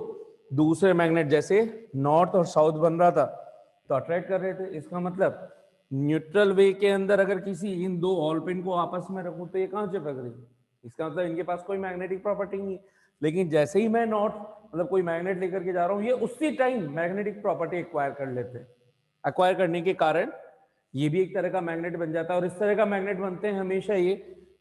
Speaker 1: दूसरे मैग्नेट जैसे नॉर्थ और साउथ बन रहा था तो अट्रैक्ट कर रहे थे। इसका मतलब न्यूट्रल वे के अंदर अगर किसी इन दो ऑल पिन को आपस में रखूं तो ये कहां चिपक रही, इसका मतलब इनके पास कोई मैग्नेटिक प्रॉपर्टी नहीं। लेकिन जैसे ही मैं नॉर्थ मतलब कोई मैग्नेट लेकर के जा रहा हूं, ये उसी टाइम मैग्नेटिक प्रॉपर्टी एक्वायर कर लेते हैं। एक्वायर करने के कारण ये भी एक तरह का मैग्नेट बन जाता है। और इस तरह का मैग्नेट बनते हैं हमेशा ये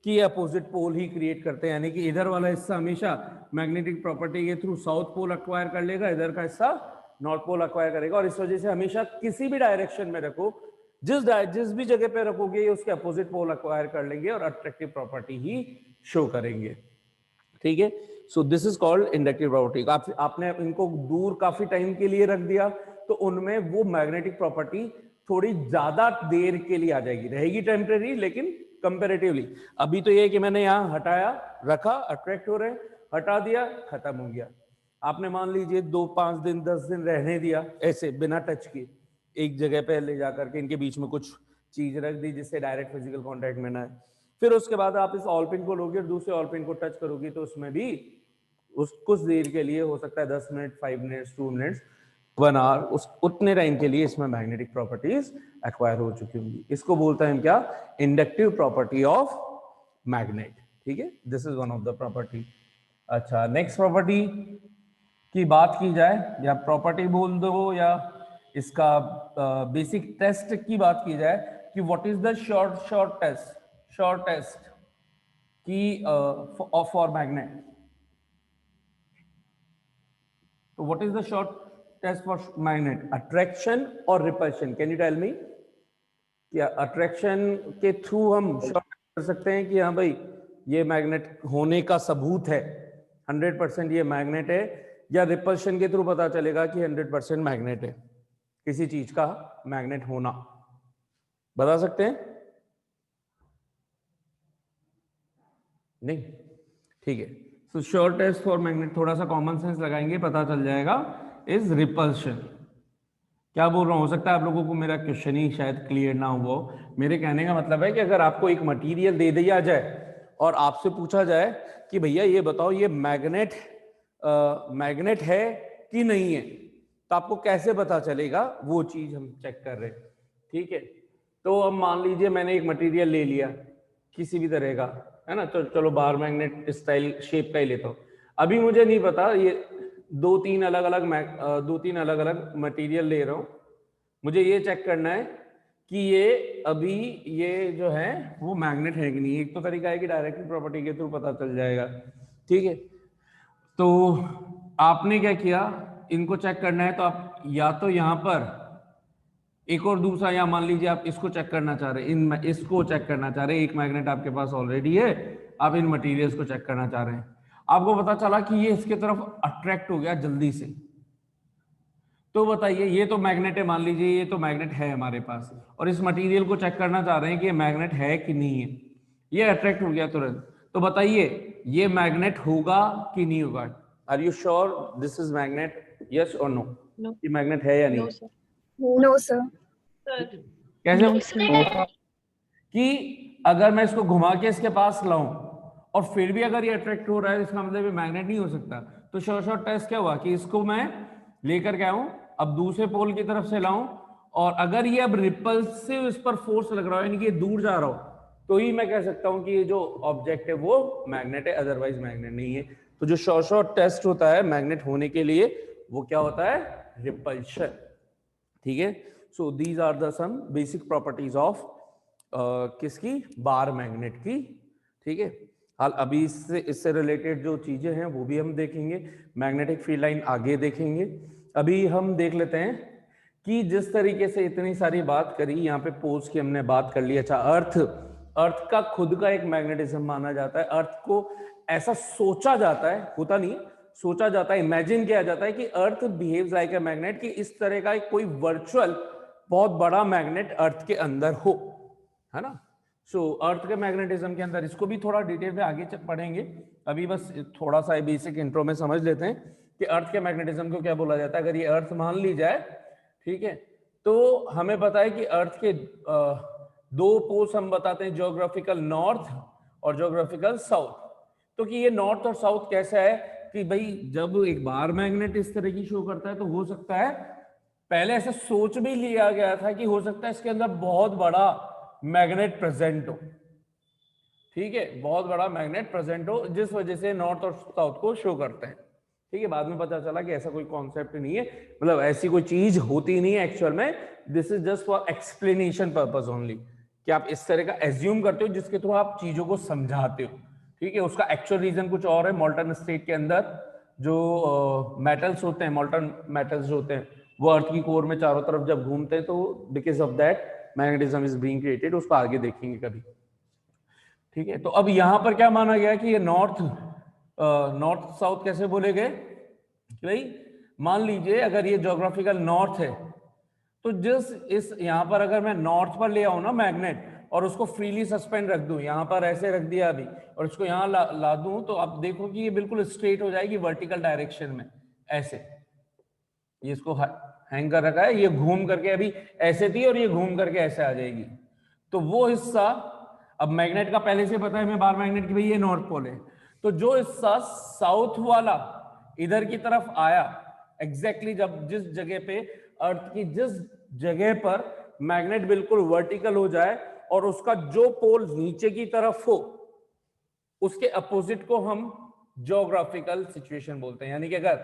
Speaker 1: कि अपोजिट पोल ही क्रिएट करते हैं, यानी कि इधर वाला हिस्सा हमेशा मैग्नेटिक प्रॉपर्टी के थ्रू साउथ पोल एक्वायर कर लेगा, इधर का हिस्सा नॉर्थ पोल एक्वायर करेगा। और इस वजह से हमेशा किसी भी डायरेक्शन में रखो, जिस भी जगह पे रखोगे उसके अपोजिट पोल एक्वायर कर लेंगे और अट्रैक्टिव प्रॉपर्टी ही शो करेंगे। ठीक है, so this is called inductive property. आपने इनको दूर काफी टाइम के लिए रख दिया तो उनमें वो मैग्नेटिक प्रॉपर्टी थोड़ी ज्यादा देर के लिए आ जाएगी, रहेगी टेम्परेरी लेकिन कंपैरेटिवली। अभी तो ये कि मैंने यहाँ हटाया रखा, अट्रैक्ट हो रहे, हटा दिया, खत्म हो गया। आपने मान लीजिए 2-5 दिन 10 दिन रहने दिया ऐसे बिना टच किए, एक जगह पे ले जाकर के इनके बीच में कुछ चीज रख दी जिससे डायरेक्ट फिजिकल कांटेक्ट में ना आए, फिर उसके बाद आप इस ऑल पिन को लोगे और दूसरे ऑल पिन को टच करोगे तो उसमें भी उस कुछ देर के लिए हो सकता है 10 मिनट, 5 मिनट्स, 2 मिनट्स, 1 आवर, उस उतने टाइम के लिए इसमें मैग्नेटिक प्रॉपर्टीज एक्वायर हो चुकी होंगी। इसको बोलते हैं क्या, इंडक्टिव प्रॉपर्टी ऑफ मैग्नेट। ठीक है, this is one of the property. अच्छा, नेक्स्ट प्रॉपर्टी की बात की जाए, या प्रॉपर्टी बोल दो या इसका बेसिक टेस्ट की बात की जाए कि what is the short test की फॉर मैग्नेट। तो what is the short test for magnet, attraction और repulsion? Can you tell me? क्या अट्रैक्शन के थ्रू हम शॉर्ट कर सकते हैं कि हाँ भाई ये मैग्नेट होने का सबूत है, 100% ये मैग्नेट है, या रिपल्शन के थ्रू पता चलेगा कि 100% मैग्नेट है? किसी चीज का मैग्नेट होना बता सकते हैं? नहीं, ठीक है। So short test for magnet, थोड़ा सा कॉमन सेंस लगाएंगे पता चल जाएगा, इज रिपल्शन। क्या बोल रहा हूं, हो सकता है आप लोगों को मेरा क्वेश्चन ही शायद क्लियर ना हुआ हो। मेरे कहने का मतलब है कि अगर आपको एक मटेरियल दे दिया जाए और आपसे पूछा जाए कि भैया ये बताओ ये मैग्नेट है कि नहीं है, तो आपको कैसे पता चलेगा, वो चीज हम चेक कर रहे हैं। ठीक है, तो अब मान लीजिए मैंने एक मटेरियल ले लिया किसी भी तरह का, है ना, तो चलो बार मैग्नेट स्टाइल शेप का ही लेता हूं। अभी मुझे नहीं पता, ये दो तीन अलग अलग मटेरियल ले रहा हूं, मुझे ये चेक करना है कि ये अभी ये जो है वो मैग्नेट है कि नहीं। एक तो तरीका है कि डायरेक्ट प्रॉपर्टी के थ्रू पता चल जाएगा। ठीक है, तो आपने क्या किया, इनको चेक करना है तो आप या तो यहां पर एक और दूसरा, या मान लीजिए आप इसको चेक करना चाह रहे हैं, इसको चेक करना चाह रहे हैं, एक मैग्नेट आपके पास ऑलरेडी है, आप इन मटेरियल्स को चेक करना चाह रहे हैं, आपको पता चला कि ये इसके तरफ अट्रैक्ट हो गया जल्दी से, तो बताइए ये तो मैग्नेट है, मान लीजिए ये तो मैग्नेट है हमारे पास, और इस मटेरियल को चेक करना चाह रहे हैं कि ये मैग्नेट है कि नहीं है, ये अट्रैक्ट हो गया तुरंत, तो बताइए ये मैग्नेट होगा कि नहीं होगा? Are you sure this is magnet, yes और नो? ये मैग्नेट है या नहीं?
Speaker 2: No sir.
Speaker 1: कैसे कि अगर मैं इसको घुमा के इसके पास लाऊं और फिर भी अगर ये अट्रैक्ट हो रहा है, इसका मतलब ये मैग्नेट नहीं हो सकता। तो शॉर्ट टेस्ट क्या हुआ कि इसको मैं लेकर के आऊं, अब दूसरे पोल की तरफ से लाऊं, और अगर ये अब रिपल्सिव इस पर फोर्स लग रहा हो, यानी कि ये दूर जा रहा हो, तो ही मैं कह सकता हूं कि ये जो ऑब्जेक्ट है वो मैग्नेट है, अदरवाइज मैग्नेट नहीं है। तो जो शॉर्ट टेस्ट होता है मैग्नेट होने के लिए, वो क्या होता है, रिपल्शन। ठीक है, so these are the some basic properties of किसकी, बार मैग्नेट की। ठीक है, हाल अभी इससे रिलेटेड जो चीजें हैं वो भी हम देखेंगे, मैग्नेटिक फील्ड लाइन आगे देखेंगे। अभी हम देख लेते हैं कि जिस तरीके से इतनी सारी बात करी, यहाँ पे पोल्स की हमने बात कर ली। अच्छा, अर्थ का खुद का एक मैग्नेटिज्म माना जाता है, अर्थ को ऐसा सोचा जाता है, होता नहीं, सोचा जाता है, इमेजिन किया जाता है कि अर्थ बिहेव्स लाइक ए मैग्नेट, कि इस तरह का एक कोई वर्चुअल बहुत बड़ा मैग्नेट अर्थ के अंदर हो, है ना। सो अर्थ के मैग्नेटिज्म के अंदर, इसको भी थोड़ा डिटेल में आगे पढ़ेंगे, अभी बस थोड़ा सा बेसिक इंट्रो में समझ लेते हैं कि अर्थ के मैग्नेटिज्म को क्या बोला जाता है। अगर ये अर्थ मान ली जाए, ठीक है, तो हमें पता है कि अर्थ के दो पोल्स हम बताते हैं, ज्योग्राफिकल नॉर्थ और ज्योग्राफिकल साउथ। तो कि ये नॉर्थ और साउथ कैसा है कि भाई जब एक बार मैग्नेट इस तरह की शो करता है, तो हो सकता है, पहले ऐसा सोच भी लिया गया था कि हो सकता है इसके अंदर बहुत बड़ा मैग्नेट प्रेजेंट हो। ठीक है, बहुत बड़ा मैग्नेट प्रेजेंट हो, जिस वजह से नॉर्थ और साउथ को शो करते हैं। ठीक है, बाद में पता चला कि ऐसा कोई कॉन्सेप्ट नहीं है, मतलब ऐसी कोई चीज होती नहीं है एक्चुअल में, this is just for explanation purpose only, कि आप इस तरह का एज्यूम करते हो जिसके थ्रू आप चीजों को समझाते हो। ठीक है, उसका एक्चुअल रीजन कुछ और है। मॉल्टन स्टेट के अंदर जो मेटल्स होते हैं, मॉल्टन मेटल्स जो होते हैं, वो अर्थ की कोर में चारों तरफ जब घूमते हैं, तो because of that magnetism is being created, उसको आगे देखेंगे कभी। ठीक है, तो अब यहां पर क्या माना गया कि ये नॉर्थ साउथ कैसे बोले गए कि भाई मान लीजिए अगर ये ज्योग्राफिकल नॉर्थ है, तो जिस इस यहाँ पर अगर मैं नॉर्थ पर ले आऊं ना मैग्नेट और उसको फ्रीली सस्पेंड रख दूं, यहाँ पर ऐसे रख दिया अभी, और इसको यहाँ ला दूं, तो आप देखो कि ये बिल्कुल स्ट्रेट हो जाएगी वर्टिकल डायरेक्शन में ऐसे। ये इसको हैंग कर रखा है, ये घूम करके अभी ऐसे थी और ये घूम करके ऐसे आ जाएगी। तो वो हिस्सा, अब मैग्नेट का पहले से पता है हमें बार मैग्नेट की भाई ये नॉर्थ पोल है, तो जो हिस्सा साउथ वाला इधर की तरफ आया एग्जैक्टली जब जिस जगह पे अर्थ की जिस जगह पर मैग्नेट बिल्कुल वर्टिकल हो जाए और उसका जो पोल नीचे की तरफ हो उसके अपोजिट को हम ज्योग्राफिकल सिचुएशन बोलते हैं। यानी कि अगर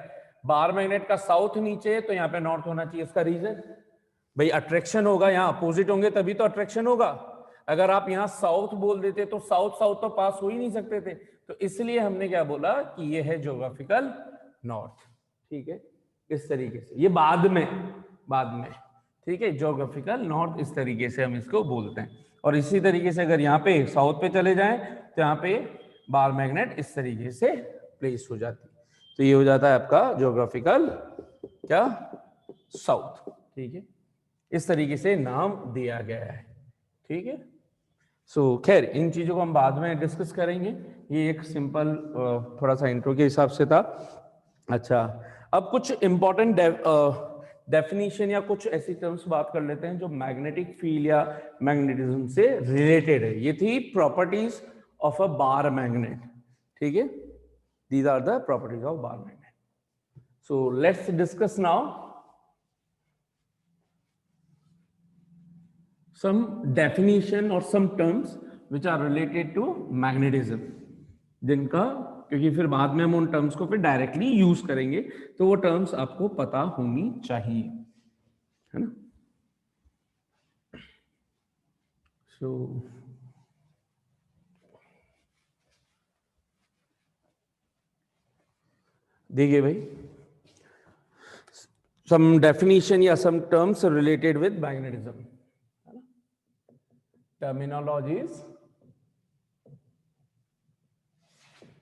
Speaker 1: बार मैग्नेट का साउथ नीचे है तो यहाँ पे नॉर्थ होना चाहिए। इसका रीजन भाई अट्रैक्शन होगा, यहाँ अपोजिट होंगे तभी तो अट्रैक्शन होगा। अगर आप यहाँ साउथ बोल देते तो साउथ साउथ तो पास हो ही नहीं सकते थे, तो इसलिए हमने क्या बोला कि ये है ज्योग्राफिकल नॉर्थ। ठीक है, इस तरीके से, ये बाद में ठीक है, ज्योग्राफिकल नॉर्थ इस तरीके से हम इसको बोलते हैं। और इसी तरीके से अगर यहाँ पे साउथ पे चले जाएं तो यहाँ पे बार मैग्नेट इस तरीके से प्लेस हो जाती है, तो ये हो जाता है आपका ज्योग्राफिकल क्या साउथ। ठीक है, इस तरीके से नाम दिया गया है। ठीक है, सो खैर इन चीजों को हम बाद में डिस्कस करेंगे, ये एक सिंपल थोड़ा सा इंट्रो के हिसाब से था। अच्छा, अब कुछ इंपॉर्टेंट डेफिनेशन या कुछ ऐसी टर्म्स बात कर लेते हैं जो मैग्नेटिक फील्ड या मैग्नेटिज्म से रिलेटेड है। ये थी properties of a bar magnet. ठीक है, these are the properties of bar magnet. So let's discuss now some definition or some terms which are related to magnetism, जिनका, क्योंकि फिर बाद में हम उन टर्म्स को फिर डायरेक्टली यूज करेंगे, तो वो टर्म्स आपको पता होनी चाहिए, है ना। सो देखिए भाई, some definition या some terms related with magnetism, terminologies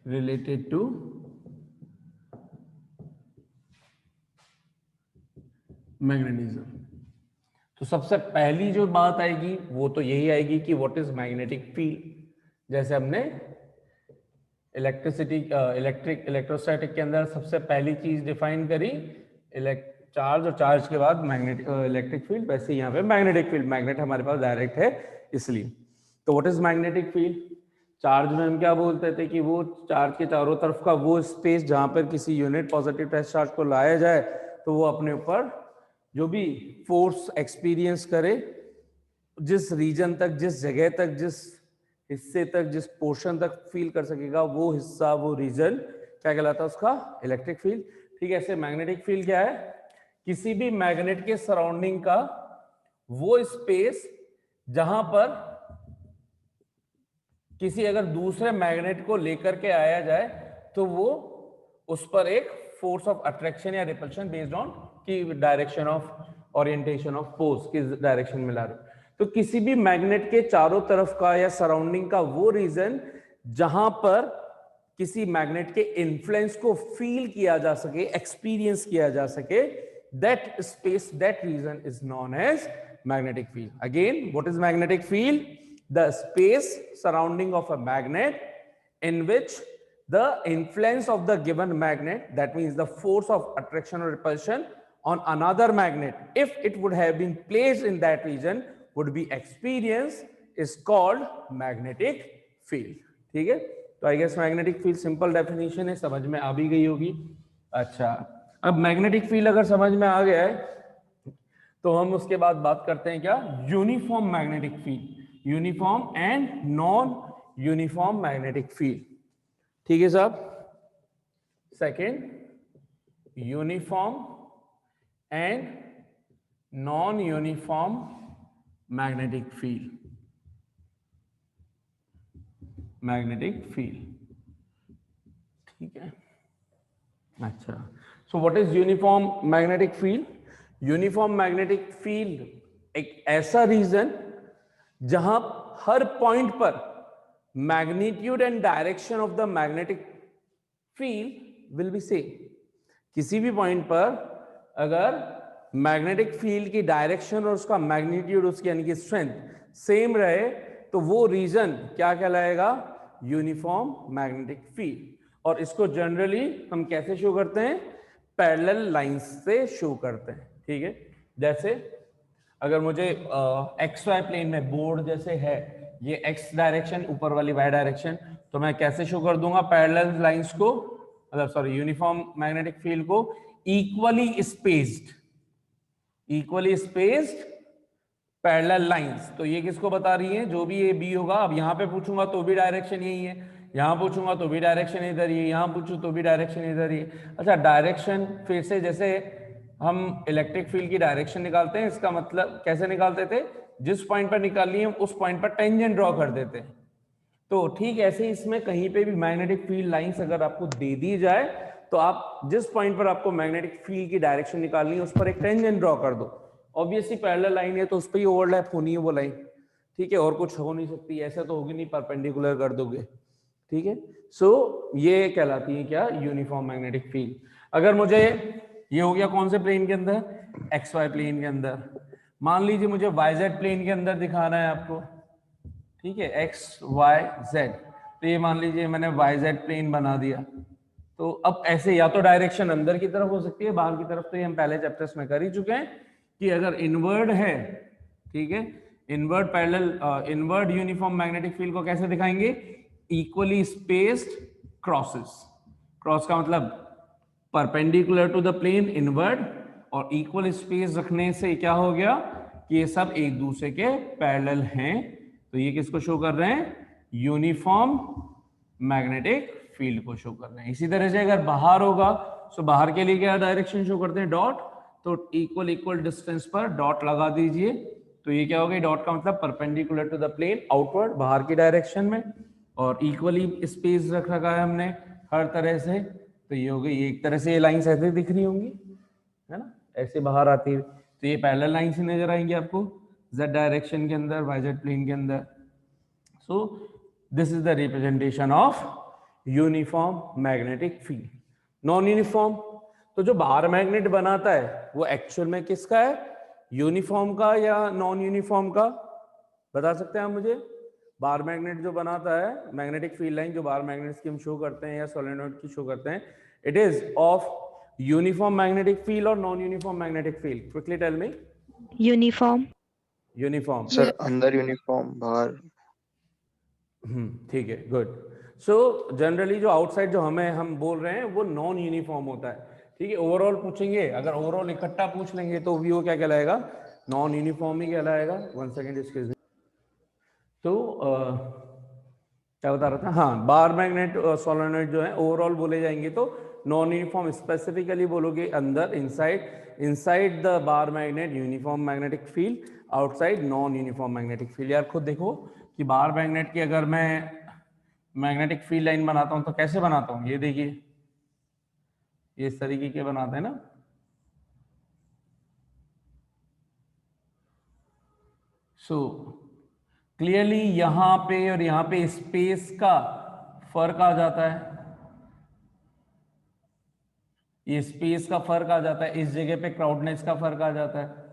Speaker 1: related to magnetism. तो सबसे पहली जो बात आएगी वो तो यही आएगी कि व्हाट इज मैग्नेटिक फील्ड। जैसे हमने इलेक्ट्रोस्टैटिक के अंदर सबसे पहली चीज डिफाइन करी चार्ज, और चार्ज के बाद मैग्नेटिक इलेक्ट्रिक फील्ड, वैसे यहाँ पे मैग्नेटिक फील्ड, मैग्नेट हमारे पास डायरेक्ट है इसलिए। तो what is magnetic field? Charge में हम क्या बोलते थे कि वो चार्ज के चारों तरफ का वो स्पेस जहां पर किसी यूनिट पॉजिटिव टेस्ट चार्ज को लाया जाए तो वो अपने ऊपर जो भी फोर्स एक्सपीरियंस करे, जिस रीजन तक, जिस जगह तक, जिस हिस्से तक, जिस पोर्शन तक फील कर सकेगा, वो हिस्सा, वो रीजन क्या कहलाता है? उसका इलेक्ट्रिक फील्ड। ठीक है, ऐसे मैग्नेटिक फील्ड क्या है? किसी भी मैग्नेट के सराउंडिंग का वो स्पेस जहां पर किसी अगर दूसरे मैग्नेट को लेकर के आया जाए तो वो उस पर एक फोर्स ऑफ अट्रैक्शन या रिपल्शन बेस्ड ऑन की direction of orientation of force किस डायरेक्शन में ला रहे। तो किसी भी मैग्नेट के चारों तरफ का या सराउंडिंग का वो रीजन जहां पर किसी मैग्नेट के इन्फ्लुएंस को फील किया जा सके, एक्सपीरियंस किया जा सके, that space, that region is known as magnetic field. Again, what is magnetic field? The space surrounding of a magnet in which the influence of the given magnet, that means the force of attraction or repulsion on another magnet, if it would have been placed in that region, would be experienced, is called magnetic field. ठीक है, तो I guess magnetic field simple definition है, समझ में आ भी गई होगी। अच्छा, अब मैग्नेटिक फील्ड अगर समझ में आ गया है तो हम उसके बाद बात करते हैं क्या? Uniform magnetic field, uniform and non uniform magnetic field. ठीक है साहब। Second, uniform and non uniform magnetic field, magnetic field. ठीक है, अच्छा, so what is uniform magnetic field? Uniform magnetic field एक ऐसा रीजन जहां हर पॉइंट पर magnitude and direction of the magnetic field will be same. किसी भी पॉइंट पर अगर मैग्नेटिक फील्ड की डायरेक्शन और उसका मैग्नीट्यूड, उसकी यानी कि स्ट्रेंथ सेम रहे तो वो रीजन क्या कहलाएगा? Uniform magnetic field. और इसको जनरली हम कैसे शो करते हैं? पैरेलल लाइंस से शो करते हैं, ठीक है। जैसे अगर मुझे एक्स वाई प्लेन में बोर्ड जैसे है, ये एक्स डायरेक्शन, ऊपर वाली वाई डायरेक्शन, तो मैं कैसे शो कर दूंगा पैरेलल लाइंस को, मतलब सॉरी यूनिफॉर्म मैग्नेटिक फील्ड को? Equally spaced parallel lines. तो ये किसको बता रही है? जो भी ये बी होगा, अब यहां पे पूछूंगा तो भी डायरेक्शन यही है, यहां पूछूंगा तो भी डायरेक्शन इधर ही है, यहां पूछूं तो भी डायरेक्शन इधर ही है। अच्छा, डायरेक्शन फिर से, जैसे हम इलेक्ट्रिक फील्ड की डायरेक्शन निकालते हैं, इसका मतलब कैसे निकालते थे? जिस पॉइंट पर निकालनी है उस पॉइंट पर टेंजेंट ड्रॉ कर देते हैं। तो ठीक ऐसे ही इसमें कहीं पे भी मैग्नेटिक फील्ड लाइंस अगर आपको दे दी जाए तो आप जिस पॉइंट पर आपको मैग्नेटिक फील्ड की डायरेक्शन निकालनी है उस पर एक टेंजेंट ड्रॉ कर दो। ऑब्वियसली पैरेलल लाइन है तो उस पर ही ओवरलैप होनी है वो लाइन, ठीक है, और कुछ हो नहीं सकती, ऐसा तो होगी नहीं, परपेंडिकुलर कर दोगे, ठीक है। सो ये कहलाती है क्या? Uniform magnetic field. अगर मुझे ये हो गया कौन से प्लेन के अंदर? एक्स वाई प्लेन के अंदर। मान लीजिए मुझे वाई जेड प्लेन के अंदर दिखाना है आपको, ठीक है, एक्स वाई जेड। तो ये मान लीजिए मैंने वाई जेड प्लेन बना दिया। तो अब ऐसे या तो डायरेक्शन अंदर की तरफ हो सकती है, बाहर की तरफ, तो ये हम पहले चैप्टर्स में कर ही चुके हैं कि अगर इनवर्ड है, ठीक है, inward parallel inward uniform magnetic field को कैसे दिखाएंगे? Equally spaced crosses. क्रॉस का मतलब perpendicular to the plane, inward, और इक्वल स्पेस रखने से क्या हो गया कि ये सब एक दूसरे के पैरेलल हैं। तो ये किसको शो कर रहे हैं? यूनिफॉर्म मैग्नेटिक फील्ड को शो कर रहे हैं। इसी तरह से अगर बाहर होगा तो बाहर के लिए क्या डायरेक्शन शो करते हैं? डॉट। तो इक्वल डिस्टेंस पर डॉट लगा दीजिए, तो ये क्या हो गई? डॉट का मतलब perpendicular to the plane, outward, बाहर की डायरेक्शन में, और इक्वली स्पेस रख रखा है हमने हर तरह से। तो ये हो गई एक तरह से, ये लाइंस ऐसे दिख रही होंगी, है ना, ऐसे बाहर आती है, तो ये पैरेलल लाइन से नजर आएंगे आपको जेड डायरेक्शन के अंदर, वाई जेड प्लेन के अंदर। So this is the representation of uniform magnetic field. Non uniform, तो जो बार मैग्नेट बनाता है वो एक्चुअल में किसका है? यूनिफॉर्म का या नॉन यूनिफॉर्म का? बता सकते हैं आप मुझे? बार मैग्नेट जो बनाता है, मैग्नेटिक फील्ड लाइन जो बार मैग्नेट्स की हम शो करते हैं या सोलेनोइड की शो करते हैं, it is of uniform magnetic field और non uniform magnetic field? Quickly tell me.
Speaker 2: Uniform.
Speaker 1: Uniform.
Speaker 3: Sir अंदर यूनिफॉर्म, बाहर।
Speaker 1: ठीक है, गुड। सो जनरली जो आउटसाइड जो हम बोल रहे हैं वो नॉन यूनिफॉर्म होता है, ठीक है। ओवरऑल पूछेंगे, अगर ओवरऑल इकट्ठा पूछ लेंगे तो भी वो क्या कहलाएगा? नॉन यूनिफॉर्म ही कहलाएगा। 1 सेकेंड एक्सक्यूज मी। तो क्या बता रहा था? हाँ, बार मैग्नेट सोलेनोइड जो है ओवरऑल बोले जाएंगे तो नॉन यूनिफॉर्म, स्पेसिफिकली बोलोगे अंदर, inside the bar magnet uniform magnetic field, outside non uniform magnetic field. यार खुद देखो कि बार मैग्नेट की अगर मैं मैग्नेटिक फील्ड लाइन बनाता हूं तो कैसे बनाता हूं? ये देखिए, ये इस तरीके के बनाते हैं ना। सो क्लियरली यहां पे और यहां पे स्पेस का फर्क आ जाता है, ये स्पेस का फर्क आ जाता है, इस जगह पे क्राउडनेस का फर्क आ जाता है,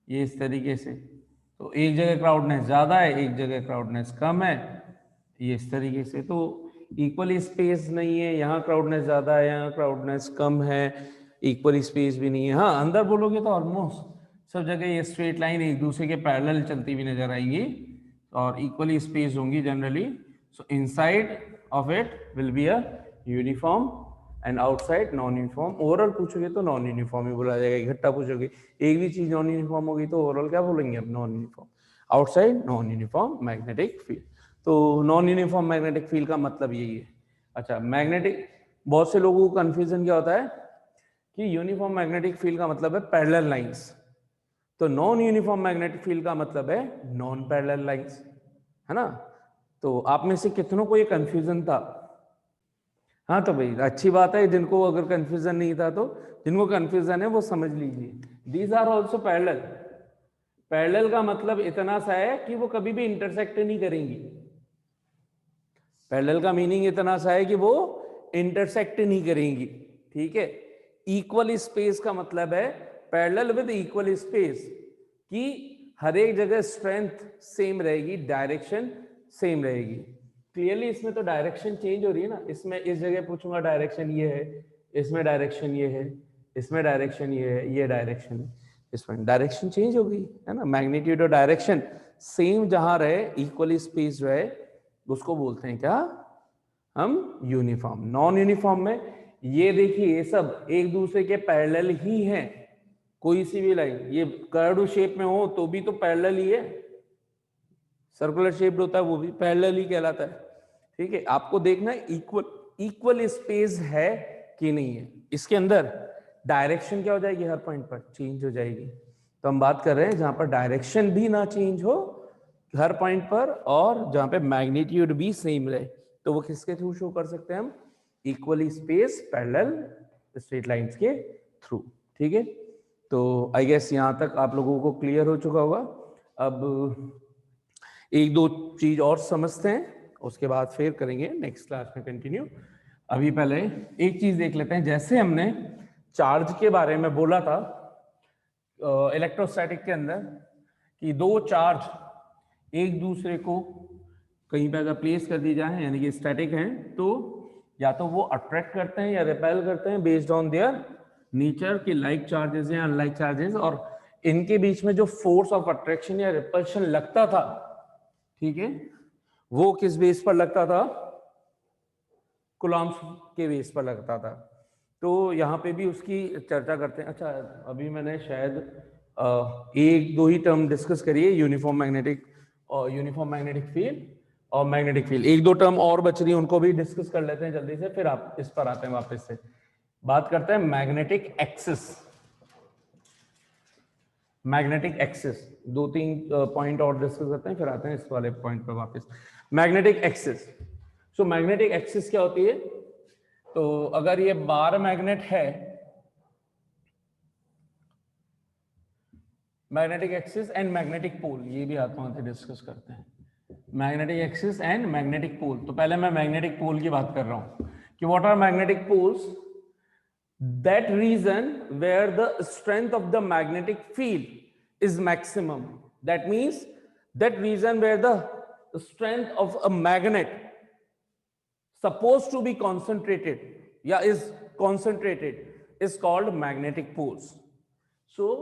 Speaker 1: ये इस तरीके से। तो एक जगह क्राउडनेस ज्यादा है, एक जगह क्राउडनेस कम है, ये इस तरीके से। तो इक्वली स्पेस नहीं है, यहाँ क्राउडनेस ज्यादा है, यहाँ क्राउडनेस कम है, इक्वली स्पेस भी नहीं है। हाँ, अंदर बोलोगे तो ऑलमोस्ट सब जगह ये स्ट्रेट लाइन एक दूसरे के पैरेलल चलती हुई नजर आएंगी और इक्वली स्पेस होंगी generally. So inside of it will be a uniform and outside non uniform. Overall पूछोगे तो नॉन यूनिफॉर्म ही बोला जाएगा। इकट्ठा पूछोगे एक भी चीज नॉन यूनिफॉर्म होगी तो ओवरऑल क्या बोलेंगे अब? Non uniform. Outside non uniform magnetic field. तो नॉन यूनिफॉर्म मैग्नेटिक फील्ड का मतलब यही है। अच्छा, मैग्नेटिक, बहुत से लोगों को कंफ्यूजन क्या होता है कि यूनिफॉर्म मैग्नेटिक फील्ड का मतलब है पैरेलल लाइंस, तो नॉन यूनिफॉर्म मैग्नेटिक फील्ड का मतलब है नॉन पैरेलल लाइंस, है ना। तो आप में से कितनों को ये कंफ्यूजन था? हाँ, तो भाई अच्छी बात है, जिनको अगर कंफ्यूजन नहीं था तो जिनको कंफ्यूजन है वो समझ लीजिए, these are also parallel. Parallel का मतलब इतना सा है कि वो कभी भी इंटरसेक्ट नहीं करेंगी। पैरेलल का मीनिंग इतना सा है कि वो इंटरसेक्ट नहीं करेंगी, ठीक है। इक्वल स्पेस का मतलब है पैरेलल विद इक्वल स्पेस, कि हर एक जगह स्ट्रेंथ सेम रहेगी, डायरेक्शन सेम रहेगी। क्लियरली इसमें तो डायरेक्शन चेंज हो रही है ना, इसमें इस जगह पूछूंगा डायरेक्शन ये है, इसमें डायरेक्शन ये है, इसमें डायरेक्शन ये है, ये डायरेक्शन है, इसमें डायरेक्शन चेंज हो गई है ना। मैग्नीट्यूड और डायरेक्शन सेम जहां रहे, इक्वली स्पेस रहे, उसको बोलते हैं क्या हम यूनिफॉर्म। नॉन यूनिफॉर्म में ये देखिए ये सब एक दूसरे के पैरेलल ही हैं, कोई सी भी लाइन ये कर्व शेप में हो तो भी तो पैरेलल ही है, सर्कुलर शेप होता है वो भी पैरेलल ही कहलाता है। ठीक है, आपको देखना है इक्वल स्पेस है कि नहीं है, इसके अंदर डायरेक्शन क्या हो जाएगी, हर पॉइंट पर चेंज हो जाएगी। तो हम बात कर रहे हैं जहां पर डायरेक्शन भी ना चेंज हो हर पॉइंट पर, और जहां पे मैग्नीट्यूड भी सेम रहे, तो वो किसके थ्रू शो कर सकते हैं हम, equally space parallel straight lines के थ्रू। ठीक है, तो आई गेस यहां तक आप लोगों को क्लियर हो चुका होगा। अब एक दो चीज और समझते हैं, उसके बाद फिर करेंगे नेक्स्ट क्लास में कंटिन्यू। अभी पहले एक चीज देख लेते हैं, जैसे हमने चार्ज के बारे में बोला था इलेक्ट्रोस्टैटिक के अंदर, कि दो चार्ज एक दूसरे को कहीं पे अगर प्लेस कर दी जाए, यानी कि स्टैटिक हैं, तो या तो वो अट्रैक्ट करते हैं या रिपेल करते हैं बेस्ड ऑन देयर नेचर, की लाइक चार्जेस या अनलाइक चार्जेस, और इनके बीच में जो फोर्स ऑफ अट्रैक्शन या रिपल्शन लगता था, ठीक है, वो किस बेस पर लगता था, कूलम्ब्स के बेस पर लगता था। तो यहाँ पे भी उसकी चर्चा करते हैं। अच्छा, अभी मैंने शायद एक दो ही टर्म डिस्कस करी है, यूनिफॉर्म मैग्नेटिक फील्ड और मैग्नेटिक फील्ड, एक दो टर्म और बच रही है, उनको भी डिस्कस कर लेते हैं जल्दी से, फिर आप इस पर आते हैं वापस से। बात करते हैं मैग्नेटिक एक्सिस। मैग्नेटिक एक्सिस दो तीन पॉइंट और डिस्कस करते हैं, फिर आते हैं इस वाले पॉइंट पर वापस। Magnetic axis, so magnetic axis क्या होती है, तो अगर ये बार मैग्नेट है, magnetic axis and magnetic pole, ये भी हाथों हाथ डिस्कस करते हैं, magnetic axis and magnetic pole. तो पहले मैं मैग्नेटिक पोल की बात कर रहा हूं कि what are magnetic poles, that region where the strength of the magnetic field is maximum. That means that region where the strength of a magnet supposed to be concentrated, yeah, is concentrated, is called magnetic poles. So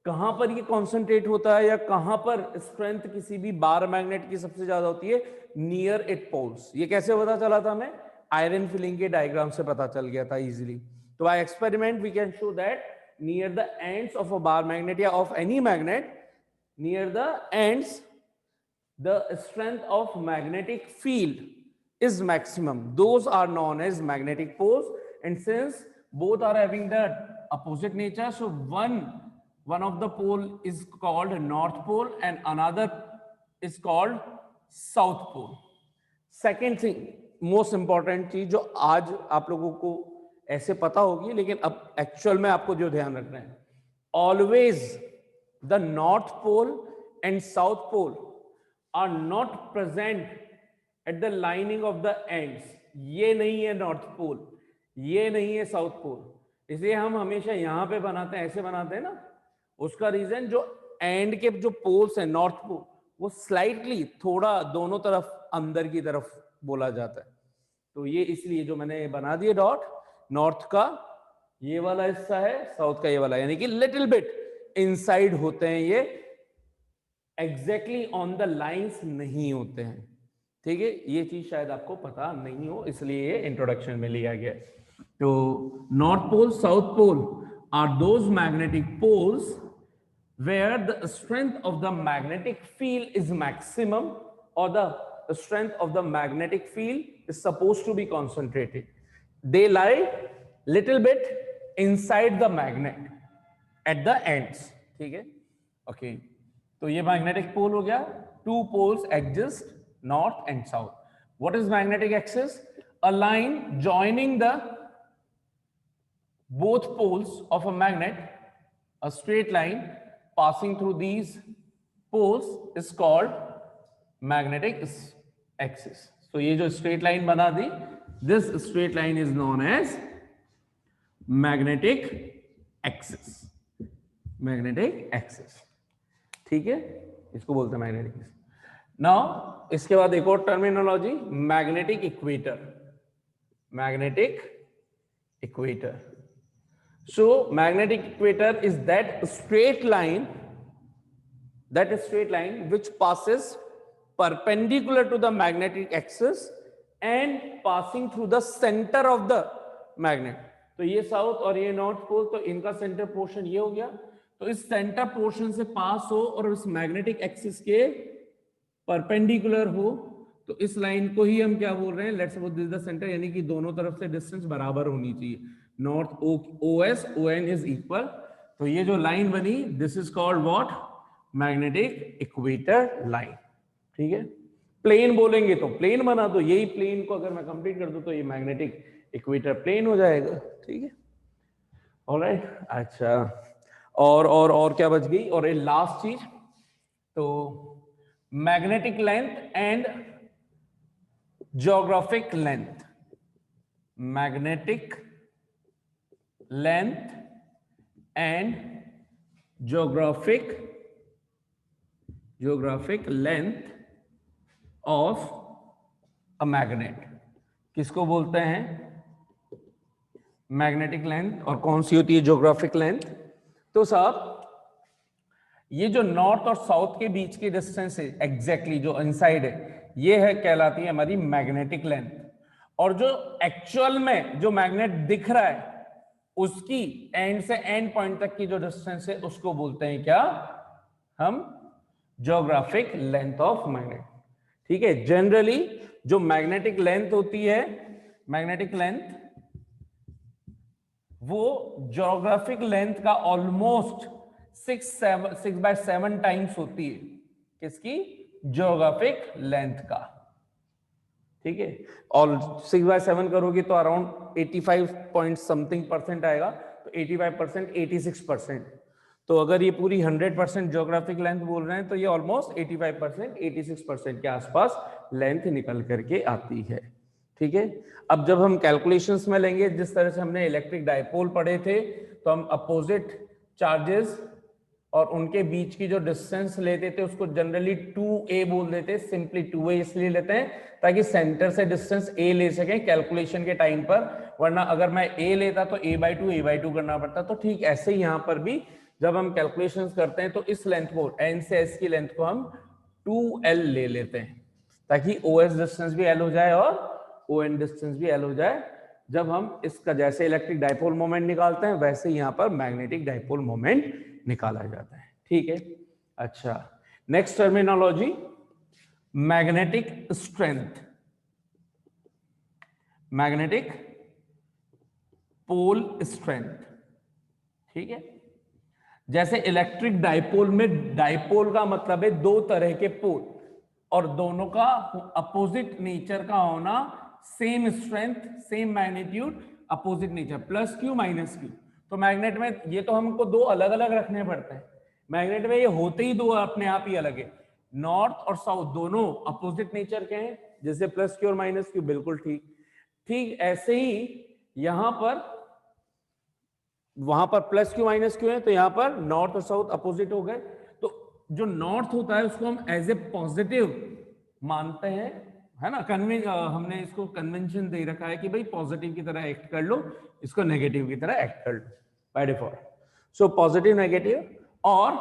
Speaker 1: कहां पर ये कॉन्सेंट्रेट होता है या कहां पर स्ट्रेंथ किसी भी बार मैग्नेट की सबसे ज्यादा होती है, नियर इट पोल्स। ये कैसे पता चला था हमें, आयरन फिलिंग के डायग्राम से पता चल गया था इजीली। तो by experiment we can show that near the ends of a bar magnet या of any magnet, near the ends the strength of magnetic field is maximum. Those are known as magnetic poles, and since both are having the opposite nature, so one of the pole is called north pole and another is called south pole. Second thing, most important चीज जो आज आप लोगों को ऐसे पता होगी, लेकिन अब एक्चुअल में आपको जो ध्यान रखना है, always the north pole and south pole are not present at the lining of the ends. ये नहीं है नॉर्थ पोल, ये नहीं है साउथ पोल, इसलिए हम हमेशा यहां पे बनाते हैं, ऐसे बनाते हैं ना। उसका रीजन जो एंड के जो पोल्स हैं नॉर्थ पोल, वो स्लाइटली थोड़ा दोनों तरफ अंदर की तरफ बोला जाता है, तो ये इसलिए जो मैंने बना दिए डॉट, नॉर्थ का ये वाला हिस्सा है, साउथ का ये वाला, यानी कि लिटिल बिट इनसाइड होते हैं ये, एग्जैक्टली ऑन द लाइंस नहीं होते हैं। ठीक है, ये चीज शायद आपको पता नहीं हो, इसलिए ये इंट्रोडक्शन में लिया गया। तो north pole, south pole are those magnetic poles where the strength of the magnetic field is maximum और the strength of the magnetic field is supposed to be concentrated. They lie little bit inside the magnet at the ends. ठीक है, ओके, तो ये मैग्नेटिक पोल हो गया। Two poles exist, north and south. What is magnetic axis? A line joining the both poles of a magnet, a straight line passing through these poles is called magnetic axis. So ये जो straight line बना दी, this straight line is known as magnetic axis, magnetic axis, ठीक है, इसको बोलते हैं मैग्नेटिक एक्सिस। नाउ इसके बाद एक और terminology, magnetic equator, magnetic equator. So magnetic equator is that straight line which passes perpendicular to the magnetic axis and passing through the center of the magnet. तो ये साउथ और ये नॉर्थ पोल, तो इनका सेंटर पोर्शन ये हो गया। तो इस सेंटर पोर्शन से पास हो और इस मैग्नेटिक एक्सिस के परपेंडिकुलर हो, तो इस लाइन को ही हम क्या बोल रहे हैं, let's suppose this is the centre, यानी कि दोनों तरफ से डिस्टेंस बराबर होनी चाहिए, north OS ON is equal. तो ये जो लाइन बनी, this is called what, magnetic equator line, ठीक है। प्लेन बोलेंगे तो प्लेन बना दो, यही प्लेन को अगर मैं कंप्लीट कर दूं तो ये मैग्नेटिक इक्वेटर प्लेन हो जाएगा, ठीक है, ऑलराइट। अच्छा, और क्या बच गई, और ये लास्ट चीज, तो magnetic length and geographic length, magnetic length and geographic length of a magnet, किसको बोलते हैं, मैग्नेटिक लेंथ। और कौन सी होती है ज्योग्राफिक लेंथ, तो साहब ये जो नॉर्थ और साउथ के बीच की डिस्टेंस है, एग्जैक्टली जो इनसाइड है, ये है कहलाती है हमारी मैग्नेटिक लेंथ। और जो एक्चुअल में जो मैग्नेट दिख रहा है, उसकी एंड से एंड पॉइंट तक की जो डिस्टेंस है, उसको बोलते हैं क्या, हम ज्योग्राफिक लेंथ ऑफ मैग्नेट, ठीक है। जनरली जो मैग्नेटिक लेंथ होती है, मैग्नेटिक लेंथ, वो ज्योग्राफिक लेंथ का ऑलमोस्ट 6/7 टाइम्स होती है, किसकी, ज्योग्राफिक लेंथ का, ठीक है। और 6/7 करोगे तो अराउंड 85 पॉइंट समथिंग परसेंट आएगा, तो 85%, 86%। तो अगर ये पूरी 100% ज्योग्राफिक लेंथ बोल रहे हैं, तो ये ऑलमोस्ट 85%, 86% के आसपास लेंथ निकल करके आती है, ठीक है। अब जब हम कैलकुलेशंस में लेंगे, जिस तरह से हमने इलेक्ट्रिक डायपोल पढ़े थे, तो हम अपोजिट चार्जेस और उनके बीच की जो डिस्टेंस लेते थे, उसको जनरली 2a बोल देते, सिंपली 2a इसलिए लेते हैं ताकि सेंटर से डिस्टेंस a ले सकें कैलकुलेशन के टाइम पर, वरना अगर मैं a लेता तो a/2 करना पड़ता। तो ठीक ऐसे ही यहां पर भी जब हम कैलकुलेशंस करते हैं, तो इस लेंथ को, n से s की लेंथ को हम 2l ले लेते हैं, ताकि OS डिस्टेंस भी l हो जाए और ON डिस्टेंस भी l हो जाए। जब हम इसका जैसे इलेक्ट्रिक डायपोल मोमेंट निकालते हैं, वैसे यहाँ पर मैग्नेटिक डायपोल मोमेंट निकाला जाता है, ठीक है। अच्छा, next terminology, magnetic strength, magnetic pole strength, ठीक है। जैसे इलेक्ट्रिक डायपोल में, डायपोल का मतलब है दो तरह के पोल, और दोनों का अपोजिट नेचर का होना, same strength, same magnitude, opposite nature, +q -q। तो मैग्नेट में ये तो हमको दो अलग अलग रखने पड़ते हैं, मैग्नेट में ये होते ही दो अपने आप ही अलग है, नॉर्थ और साउथ दोनों अपोजिट नेचर के हैं, जैसे +q और -q, बिल्कुल ठीक ऐसे ही यहां पर, वहां पर +q -q है, तो यहां पर नॉर्थ और साउथ अपोजिट हो गए। तो जो नॉर्थ होता है उसको हम एज ए पॉजिटिव मानते हैं, है ना, हमने इसको कन्वेंशन दे रखा है कि भाई पॉजिटिव की तरह एक्ट कर लो, इसको नेगेटिव की तरह एक्ट कर लो by default. So positive, negative. और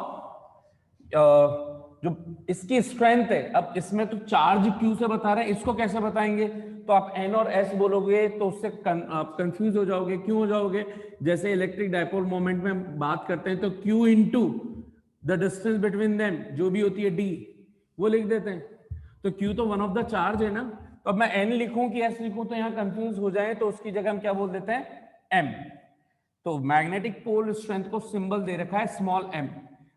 Speaker 1: जो इसकी स्ट्रेंथ है, अब इसमें तो चार्ज Q से बता रहे हैं, इसको कैसे बताएंगे, तो आप N और S बोलोगे तो उससे आप कंफ्यूज हो जाओगे। क्यों हो जाओगे, जैसे इलेक्ट्रिक डायपोल मोमेंट में बात करते हैं, तो Q into the distance between them, जो भी होती है D, वो लिख देते हैं। तो Q तो वन ऑफ द चार्ज है ना, तो अब मैं N लिखूं कि S लिखूं तो यहाँ कंफ्यूज हो जाए, तो उसकी जगह हम क्या बोल देते हैं, M। तो मैग्नेटिक पोल स्ट्रेंथ को सिंबल दे रखा है स्मॉल m।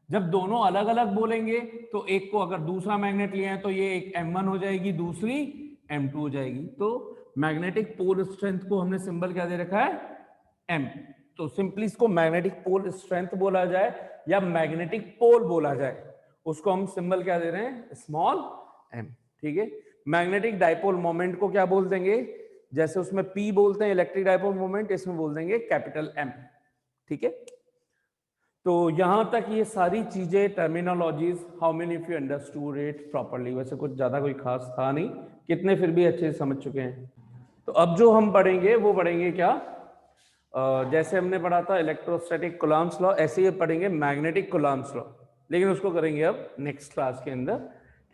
Speaker 1: जब दोनों अलग अलग बोलेंगे, तो एक को अगर दूसरा मैग्नेट लिया है तो ये एक M1 हो जाएगी, दूसरी M2 हो जाएगी। तो मैग्नेटिक पोल स्ट्रेंथ को हमने सिंबल क्या दे रखा है, M। तो सिंपली इसको मैग्नेटिक पोल स्ट्रेंथ बोला जाए या मैग्नेटिक पोल बोला जाए, उसको हम सिंबल क्या दे रहे हैं, स्मॉल m, ठीक है। मैग्नेटिक डायपोल मोमेंट को क्या बोल देंगे, जैसे उसमें P बोलते हैं इलेक्ट्रिक डाइपोल मोमेंट, इसमें बोल देंगे कैपिटल M। ठीक है, तो यहां तक ये सारी चीजें terminologies, how many of you understood it properly. वैसे कुछ ज्यादा कोई खास था नहीं, कितने फिर भी अच्छे से समझ चुके हैं। तो अब जो हम पढ़ेंगे वो पढ़ेंगे क्या, जैसे हमने पढ़ा था इलेक्ट्रोस्टैटिक कूलम्ब्स लॉ, ऐसे ही पढ़ेंगे मैग्नेटिक कूलम्ब्स लॉ, लेकिन उसको करेंगे अब नेक्स्ट क्लास के अंदर।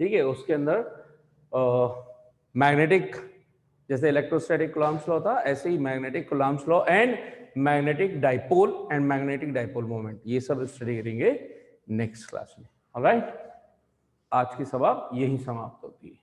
Speaker 1: ठीक है, उसके अंदर मैग्नेटिक, जैसे इलेक्ट्रोस्टैटिक कूलम्ब्स लॉ था, ऐसे ही magnetic Coulomb's law and magnetic dipole and magnetic dipole moment, ये सब स्टडी करेंगे नेक्स्ट क्लास में। ऑलराइट, आज की सभा यही समाप्त होती है।